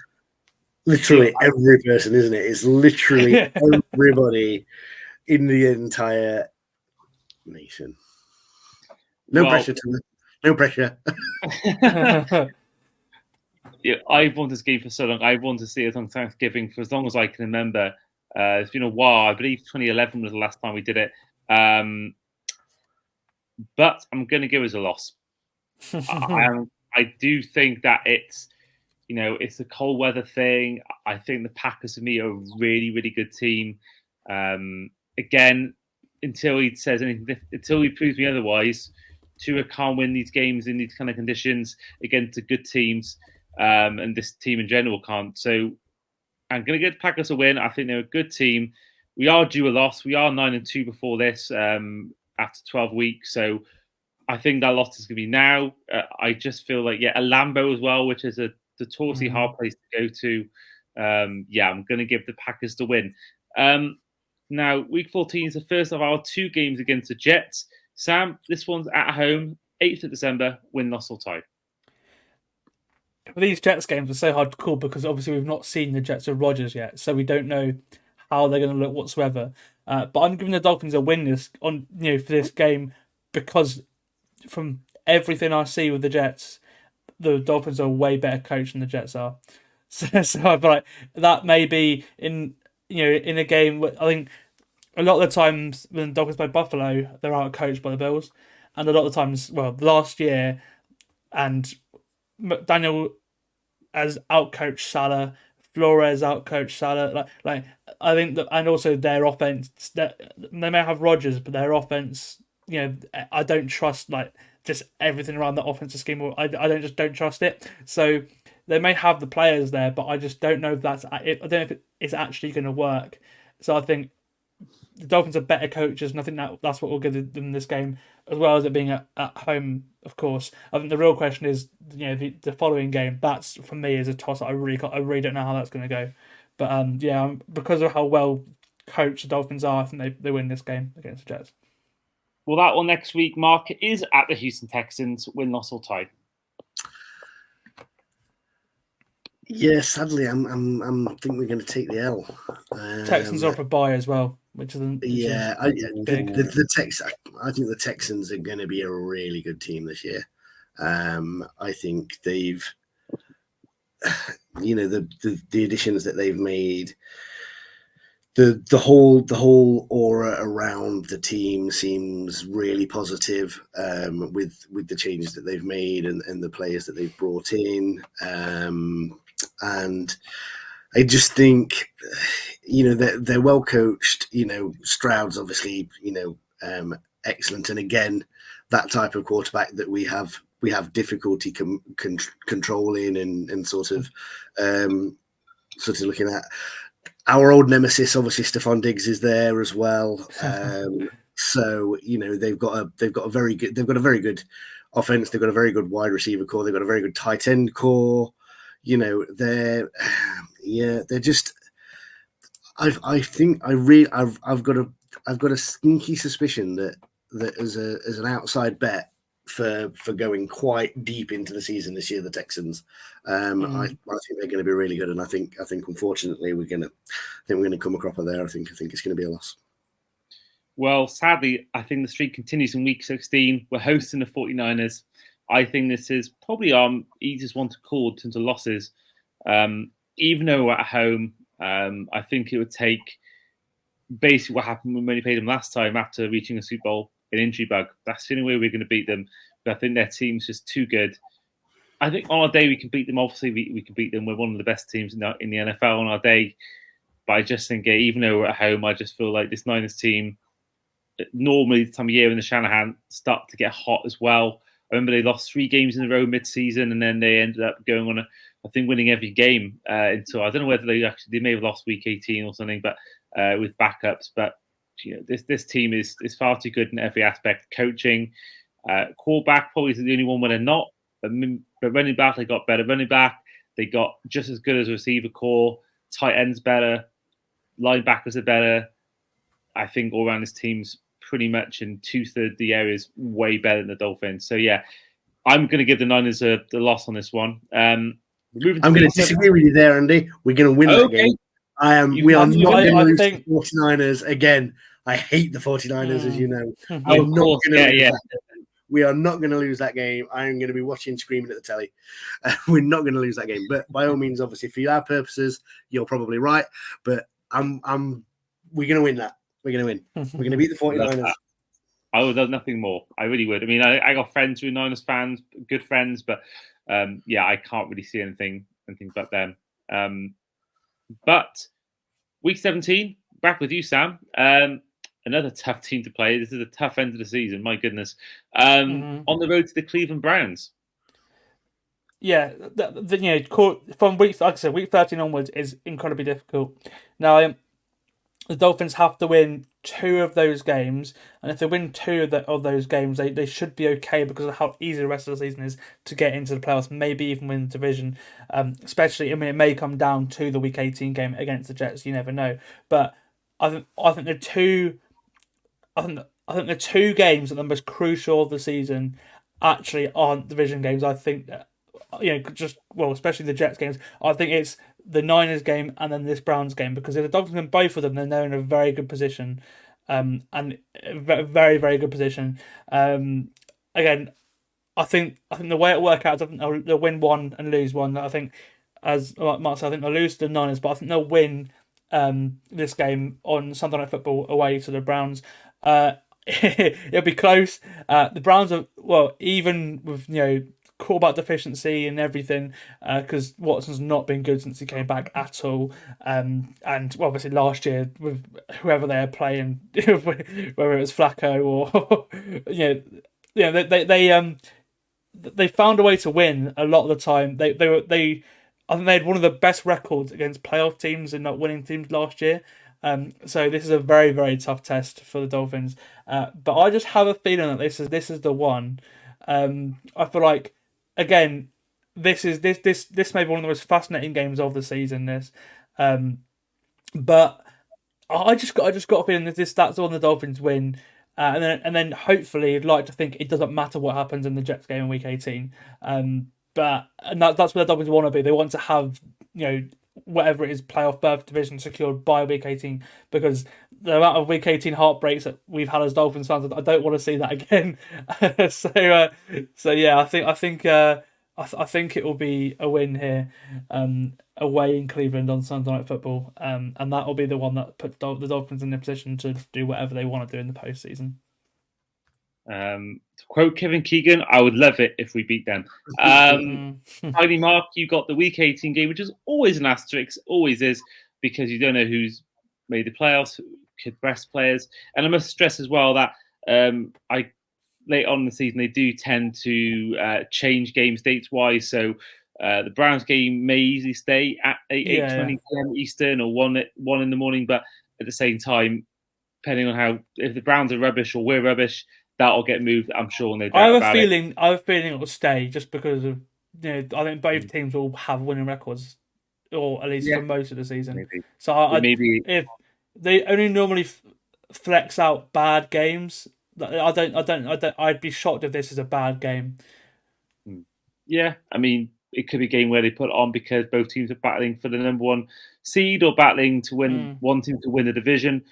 Literally every person, isn't it? It's literally everybody in the entire nation. No pressure to them. No pressure. I've wanted this game for so long. I've wanted to see it on Thanksgiving for as long as I can remember. It's been a while. I believe 2011 was the last time we did it. But I'm going to give us a loss. I do think that it's a cold weather thing. I think the Packers for me are a really, really good team. Again, until he says anything, until he proves me otherwise, Tua can't win these games in these kind of conditions against the good teams, and this team in general can't. So I'm going to get the Packers a win. I think they're a good team. We are due a loss. We are 9-2 before this after 12 weeks. So I think that loss is going to be now. I just feel like, a Lambeau as well, which is a notoriously hard place to go to. I'm going to give the Packers the win. Now, week 14 is the first of our two games against the Jets. Sam, this one's at home, 8th of December, win, loss or tie. These Jets games are so hard to call because obviously we've not seen the Jets of Rodgers yet, so we don't know how they're going to look whatsoever. But I'm giving the Dolphins a win for this game because from everything I see with the Jets, the Dolphins are a way better coach than the Jets are. So I feel like that may be in a game. I think a lot of the times when the Dolphins play Buffalo, they're out coached by the Bills, and a lot of the times, last year, and McDaniel has outcoached Salah, Flores outcoached Salah. Like I think that, and also their offense. That they may have Rodgers, but their offense, I don't trust just everything around the offensive scheme. I don't trust it. So they may have the players there, but I just don't know if I don't know if it's actually going to work. So I think the Dolphins are better coaches, and I think that's what will give them this game, as well as it being at home, of course. I think the real question is, the following game. That's, for me, is a toss. I really don't know how that's going to go. But because of how well coached the Dolphins are, I think they win this game against the Jets. Well, that one next week, Mark, is at the Houston Texans, win, loss, or tie. Yeah, sadly, I think we're going to take the L. Texans are up a bye as well, which is the Texans. I think the Texans are going to be a really good team this year. I think they've, the additions that they've made, the whole aura around the team seems really positive, with the changes that they've made and the players that they've brought in. And I just think, they're well coached. Stroud's obviously, excellent. And again, that type of quarterback that we have difficulty controlling and sort of looking at. Our old nemesis, obviously, Stephon Diggs is there as well. So they've got a very good offense. They've got a very good wide receiver core. They've got a very good tight end core. They're just. I've got a sneaky suspicion that as an outside bet for going quite deep into the season this year, the Texans. I think they're going to be really good, and I think unfortunately we're going to come a cropper there. I think it's going to be a loss. Well, sadly, I think the streak continues in week 16. We're hosting the 49ers. I think this is probably our easiest one to call in terms of losses. Even though we're at home, I think it would take basically what happened when we played them last time after reaching a Super Bowl, an injury bug. That's the only way we're going to beat them. But I think their team's just too good. I think on our day we can beat them. Obviously, we can beat them. We're one of the best teams in the NFL on our day. But I just think, even though we're at home, I just feel like this Niners team, normally the time of year when the Shanahan start to get hot as well. I remember they lost 3 games in a row mid-season, and then they ended up going on winning every game until, I don't know whether they may have lost week 18 or something, but with backups. But this team is far too good in every aspect. Coaching, quarterback probably is the only one where they're not. But running back, they got better running back. They got just as good as a receiver core. Tight ends better. Linebackers are better. I think all around this team's pretty much in 2/3 the areas way better than the Dolphins. So yeah, I'm going to give the Niners the loss on this one. I'm going to disagree with you there, Andy. We're going to win that game. We are not going to lose to the 49ers again. I hate the 49ers, as you know. We are not going to lose that game. I'm going to be watching, screaming at the telly. We're not going to lose that game. But by all means, obviously, for our purposes, you're probably right. But we're going to win that. We're going to win. We're going to beat the 49ers. I would love nothing more. I really would. I mean, I got friends who are Niners fans, good friends, but I can't really see anything but them. But week 17, back with you, Sam. Another tough team to play. This is a tough end of the season. My goodness. On the road to the Cleveland Browns. Yeah, from week 13 onwards is incredibly difficult. Now, the Dolphins have to win 2 of those games, and if they win 2 of those games, they should be okay because of how easy the rest of the season is to get into the playoffs, maybe even win the division. Especially, it may come down to the Week 18 game against the Jets. You never know. But I think the two games that are the most crucial of the season actually aren't division games. I think that, especially the Jets games. I think it's the Niners game and then this Browns game, because if the Dolphins win both of them, then they're in a very good position, and a very, very good position. Again, I think the way it works out, I think they'll win 1 and lose 1. I think, as Mark said, I think they'll lose to the Niners, but I think they'll win this game on Sunday Night Football away to the Browns. It'll be close. The Browns are, even with quarterback deficiency and everything, because Watson's not been good since he came back at all. And obviously last year with whoever they are playing, whether it was Flacco or they found a way to win a lot of the time. I think they had one of the best records against playoff teams and not winning teams last year. So this is a very, very tough test for the Dolphins. But I just have a feeling that this is the one. I feel like, again, this may be one of the most fascinating games of the season. But I just got a feeling that that's the one the Dolphins win. And then hopefully, I'd like to think it doesn't matter what happens in the Jets game in Week 18. That's where the Dolphins want to be. They want to have, whatever it is, playoff berth division secured by Week 18, because the amount of Week 18 heartbreaks that we've had as Dolphins fans, I don't want to see that again. So yeah, I think it will be a win here, away in Cleveland on Sunday Night Football, and that will be the one that puts the Dolphins in a position to do whatever they want to do in the postseason. To quote Kevin Keegan, I would love it if we beat them. Finally, Mark, you got the Week 18 game, which is always an asterisk, always is, because you don't know who's made the playoffs, could rest players. And I must stress as well that late on in the season, they do tend to change games dates-wise. So the Browns game may easily stay at 8:20 p.m. Eastern or 1 in the morning. But at the same time, depending on if the Browns are rubbish or we're rubbish, that'll get moved, I'm sure. No doubt I have a feeling it will stay just because of, I think both teams will have winning records, or at least for most of the season. Maybe. So if they only normally flex out bad games, I'd be shocked if this is a bad game. Yeah, I mean, it could be a game where they put it on because both teams are battling for the number one seed or battling to win, one team to win the division.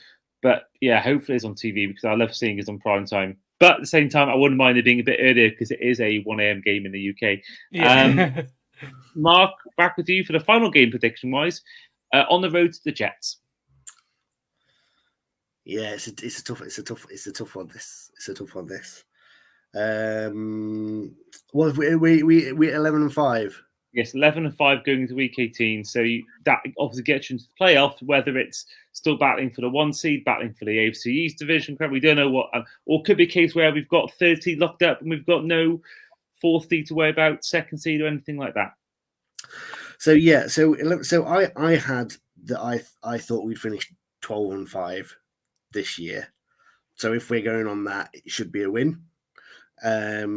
But yeah, hopefully it's on TV because I love seeing it on prime time. But at the same time, I wouldn't mind it being a bit earlier because it is a 1 a.m. game in the UK. Yeah. Mark, back with you for the final game prediction-wise. On the road to the Jets. Yeah, it's a tough one. It's a tough one. Well, we 11-5. Yes, 11-5 going into Week 18. So that obviously gets you into the playoff, whether it's still battling for the 1 seed, battling for the AFC East division. We don't know what, or could be a case where we've got 3rd seed locked up and we've got no 4th seed to worry about, 2nd seed or anything like that. So yeah, so I had that I thought we'd finish 12-5 this year. So if we're going on that, it should be a win. I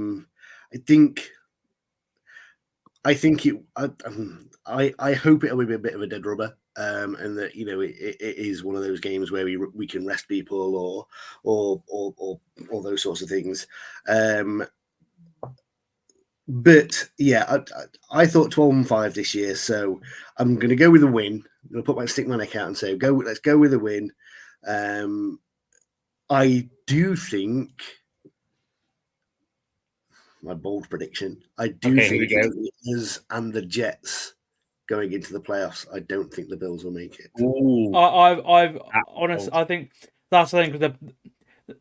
hope it'll be a bit of a dead rubber, and that it is one of those games where we can rest people or those sorts of things. But yeah, I thought 12-5 this year, so I'm going to go with a win. I'm going to stick my neck out and say, let's go with a win. I do think. My bold prediction. I do think the Bills and the Jets going into the playoffs. I don't think the Bills will make it. I've honestly, I think that's the thing, because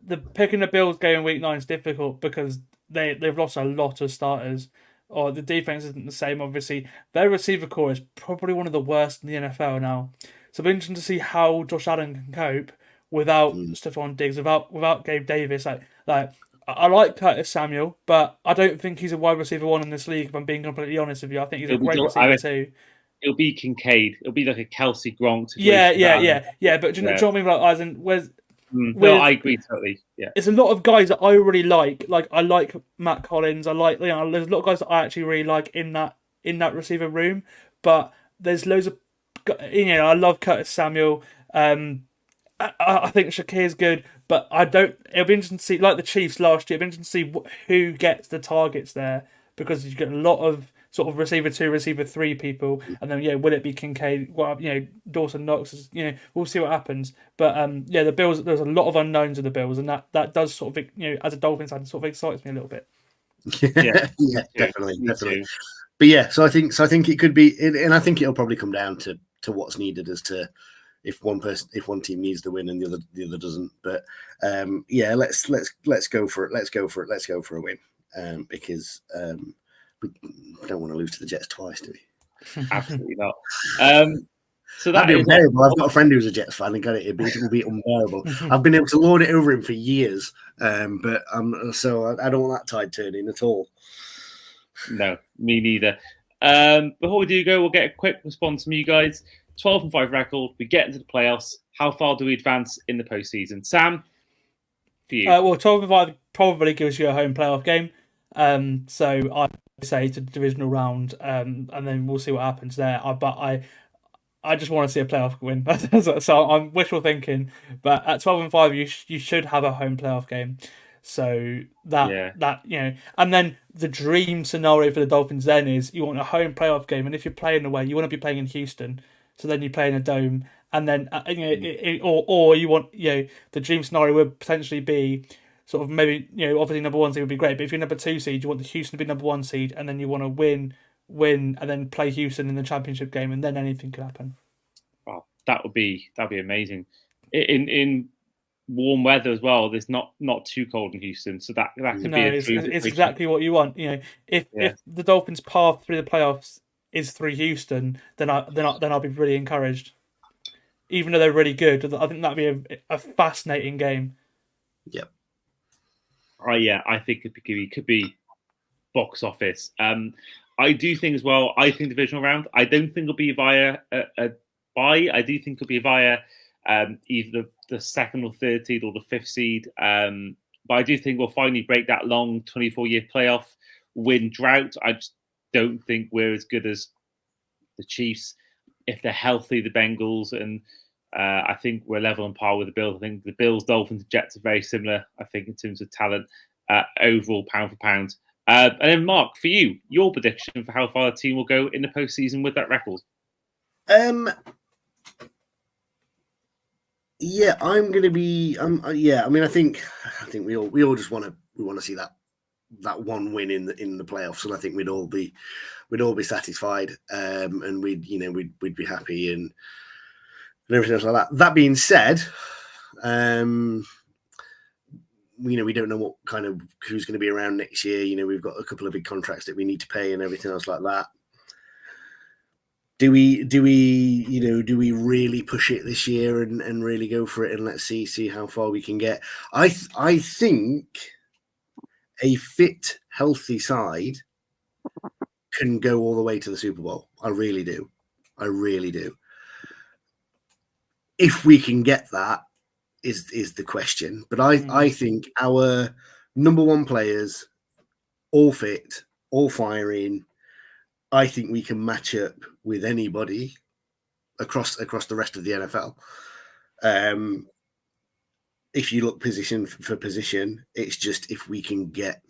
the picking the Bills going Week 9 is difficult because they've lost a lot of starters, or the defense isn't the same. Obviously, their receiver core is probably one of the worst in the NFL now. So it'll be interesting to see how Josh Allen can cope without Stephon Diggs, without Gabe Davis. Like. I like Curtis Samuel, but I don't think he's a wide receiver 1 in this league, if I'm being completely honest with you. I think he's a great receiver 2. It'll be Kincaid. It'll be like a Kelsey Gronk. Yeah. But do you know what I mean? Like, as in, no, I agree totally. Yeah, it's a lot of guys that I really like. Like, I like Matt Collins. I like, there's a lot of guys that I actually really like in that receiver room. But there's loads of, I love Curtis Samuel. I think Shakir's good, but it'll be interesting to see, like the Chiefs last year, it'll be interesting to see who gets the targets there, because you get a lot of sort of receiver 2, receiver 3 people, and then, will it be Kincaid, Dawson Knox, we'll see what happens. But, the Bills, there's a lot of unknowns of the Bills, and that does sort of, as a Dolphins fan, sort of excites me a little bit. Yeah, definitely. But yeah, so I think it could be, and I think it'll probably come down to what's needed as to, if one team needs the win and the other doesn't. But let's go for it. Let's go for a win, because we don't want to lose to the Jets twice, do we? Absolutely not. So that'd be unbearable. I've got a friend who's a Jets fan, and it will be unbearable. I've been able to lord it over him for years, but so I don't want that tide turning at all. No, me neither. Before we do go, we'll get a quick response from you guys. 12-5 record. We get into the playoffs. how far do we advance in the postseason? Sam, for you. Well, 12 and 5 probably gives you a home playoff game. So I say to the divisional round, and then we'll see what happens there. But I just want to see a playoff win. So I'm wishful thinking. But at 12 and 5, you should have a home playoff game. So that and then the dream scenario for the Dolphins then is you want a home playoff game, and if you're playing away, you want to be playing in Houston. So then you play in a dome, and then or you want the dream scenario would potentially be sort of maybe obviously number 1 seed would be great, but if you're number 2 seed, you want the Houston to be number 1 seed, and then you want to win, and then play Houston in the championship game, and then anything could happen. Wow, that'd be amazing. In warm weather as well. There's not too cold in Houston, so that could be. It's exactly what you want. If the Dolphins' path through the playoffs is through Houston, then I'll be really encouraged. Even though they're really good, I think that'd be a fascinating game. Yep. I think it could be box office. I do think as well. I think divisional round. I don't think it'll be via a bye. I do think it'll be via either the 2nd or 3rd seed or the 5th seed. But I do think we'll finally break that long 24-year playoff win drought. I just don't think we're as good as the Chiefs. If they're healthy, the Bengals, and I think we're level on par with the Bills. I think the Bills, Dolphins, Jets are very similar, I think, in terms of talent, overall, pound for pound. And then, Mark, for you, your prediction for how far the team will go in the postseason with that record? Yeah, I'm going to be. I mean, I think we all just want to see that one win in the playoffs, and I think we'd all be satisfied, and we'd be happy and everything else like that. That being said, we don't know what kind of who's going to be around next year. We've got a couple of big contracts that we need to pay and everything else like that. Do we really push it this year and really go for it, and let's see how far we can get? I think a fit, healthy side can go all the way to the Super Bowl. I really do. If we can get that is the question. But I think our number 1 players, all fit, all firing, I think we can match up with anybody across the rest of the NFL. If you look position for position, it's just if we can get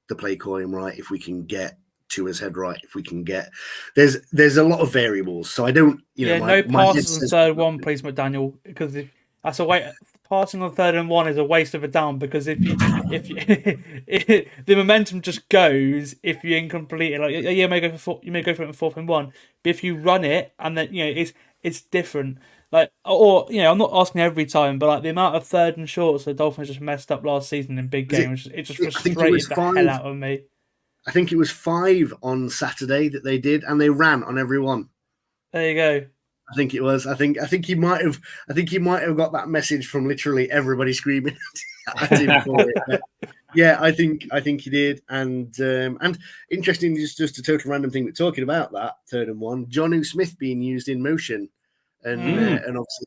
the play calling right, if we can get Tua's head right, if we can get there's a lot of variables. So I don't no passes on 3rd 1, please, McDaniel, because if that's a way. Passing on 3rd and 1 is a waste of a down, because if you the momentum just goes if you incomplete it. Like you may go for it in 4th and 1, but if you run it and then it's different. Like I'm not asking every time, but like the amount of 3rd and shorts the Dolphins just messed up last season in big games, it just frustrated the hell out of me. I think it was 5 on Saturday that they did, and they ran on every one. There you go. I think it was. I think he might have got that message from literally everybody screaming at him for it. But yeah, I think he did. And interesting, just a total random thing. But talking about that 3rd and 1, Jonnu Smith being used in motion, and obviously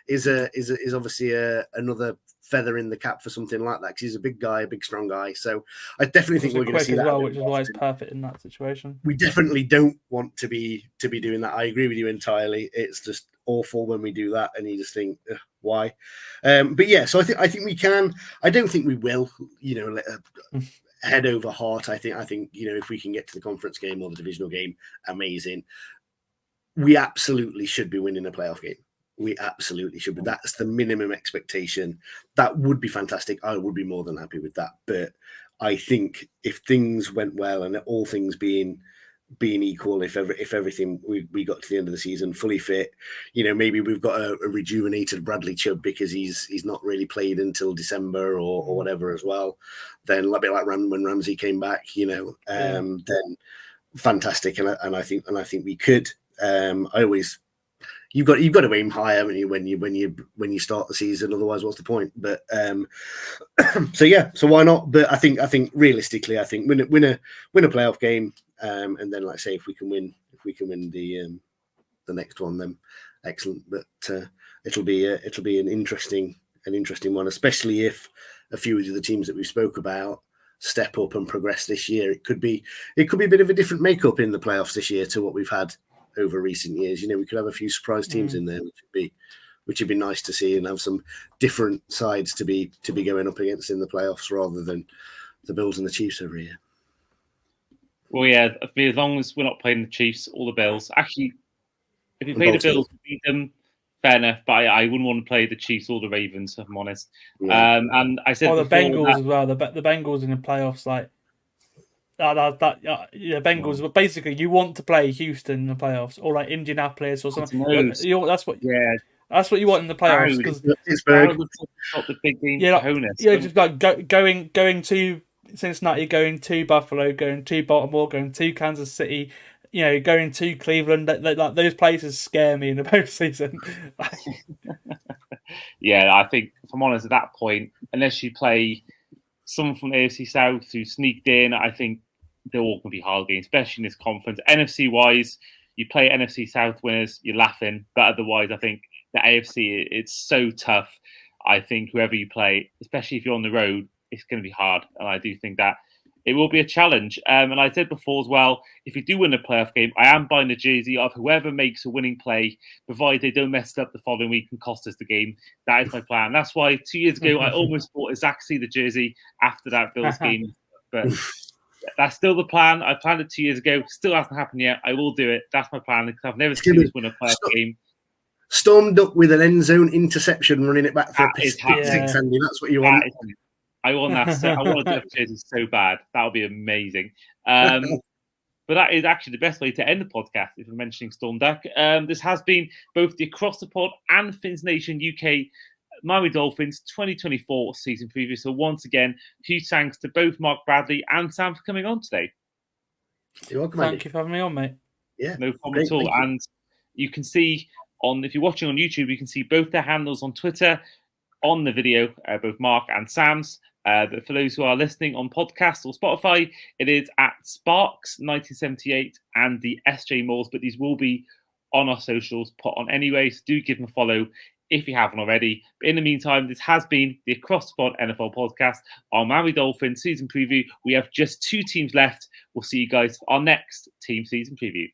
is obviously another feather in the cap for something like that, because he's a big guy, a big strong guy. So I definitely think we're going to see that as well, which is why it's perfect in that situation. We definitely don't want to be doing that. I agree with you entirely. It's just awful when we do that, and you just think, why? But yeah, so I think we can. I don't think we will. Head over heart. I think if we can get to the conference game or the divisional game, amazing. We absolutely should be winning a playoff game. We absolutely should be. That's the minimum expectation. That would be fantastic. I would be more than happy with that. But I think if things went well and all things being equal, if everything we got to the end of the season fully fit, maybe we've got a rejuvenated Bradley Chubb because he's not really played until December or whatever as well. Then a bit like when Ramsey came back, then fantastic. And I think we could. You've got to aim high, haven't you, when you start the season? Otherwise, what's the point? But so why not? But I think realistically, I think win a playoff game, and then like say if we can win the next one, then excellent. But it'll be an interesting one, especially if a few of the teams that we spoke about step up and progress this year. It could be a bit of a different makeup in the playoffs this year to what we've had over recent years. You know, we could have a few surprise teams in there, which would be nice to see, and have some different sides to be going up against in the playoffs rather than the Bills and the Chiefs every year. Well, yeah, I mean, as long as we're not playing the Chiefs or the Bills. Actually, if we play the Bills, we beat them, fair enough. But I wouldn't want to play the Chiefs or the Ravens, if I'm honest. Yeah. And I said the Bengals as well. The Bengals in the playoffs, like Bengals. But basically, you want to play Houston in the playoffs, or like Indianapolis or something. That's what. Yeah. That's what you want in the playoffs, because Pittsburgh got the big game. Just like going to Cincinnati, going to Buffalo, going to Baltimore, going to Kansas City, going to Cleveland. Like those places scare me in the postseason. Yeah, I think, if I'm honest, at that point, unless you play someone from the AFC South who sneaked in, I think they're all going to be hard games, especially in this conference. NFC wise, you play NFC South winners, you're laughing, but otherwise, I think the AFC, it's so tough. I think whoever you play, especially if you're on the road, it's going to be hard. And I do think that it will be a challenge. And I said before as well, if you do win a playoff game, I am buying the jersey of whoever makes a winning play, provided they don't mess it up the following week and cost us the game. That is my plan. That's why 2 years ago, I almost bought exactly the jersey after that Bills game. But that's still the plan. I planned it 2 years ago. Still hasn't happened yet. I will do it. That's my plan, because I've never seen us win a playoff game. Stormed up with an end zone interception, running it back for a pick six, Andy. That's what you want. I want that. I want to do jersey so bad. That would be amazing. But that is actually the best way to end the podcast, if we're mentioning Storm Duck. This has been both the Across the Pod and Fins Nation UK Miami Dolphins 2024 season preview. So once again, huge thanks to both Mark Bradley and Sam for coming on today. You're welcome, Andy. Thank you for having me on, mate. Yeah, no problem at all. And you can see if you're watching on YouTube, you can see both their handles on Twitter on the video, both Mark and Sam's. But for those who are listening on podcast or Spotify, it is at Sparks 1978 and the SJ Moores. But these will be on our socials put on anyway, so do give them a follow if you haven't already. But in the meantime, this has been the Across the Pod NFL podcast, our Miami Dolphins season preview. We have just 2 teams left. We'll see you guys for our next team season preview.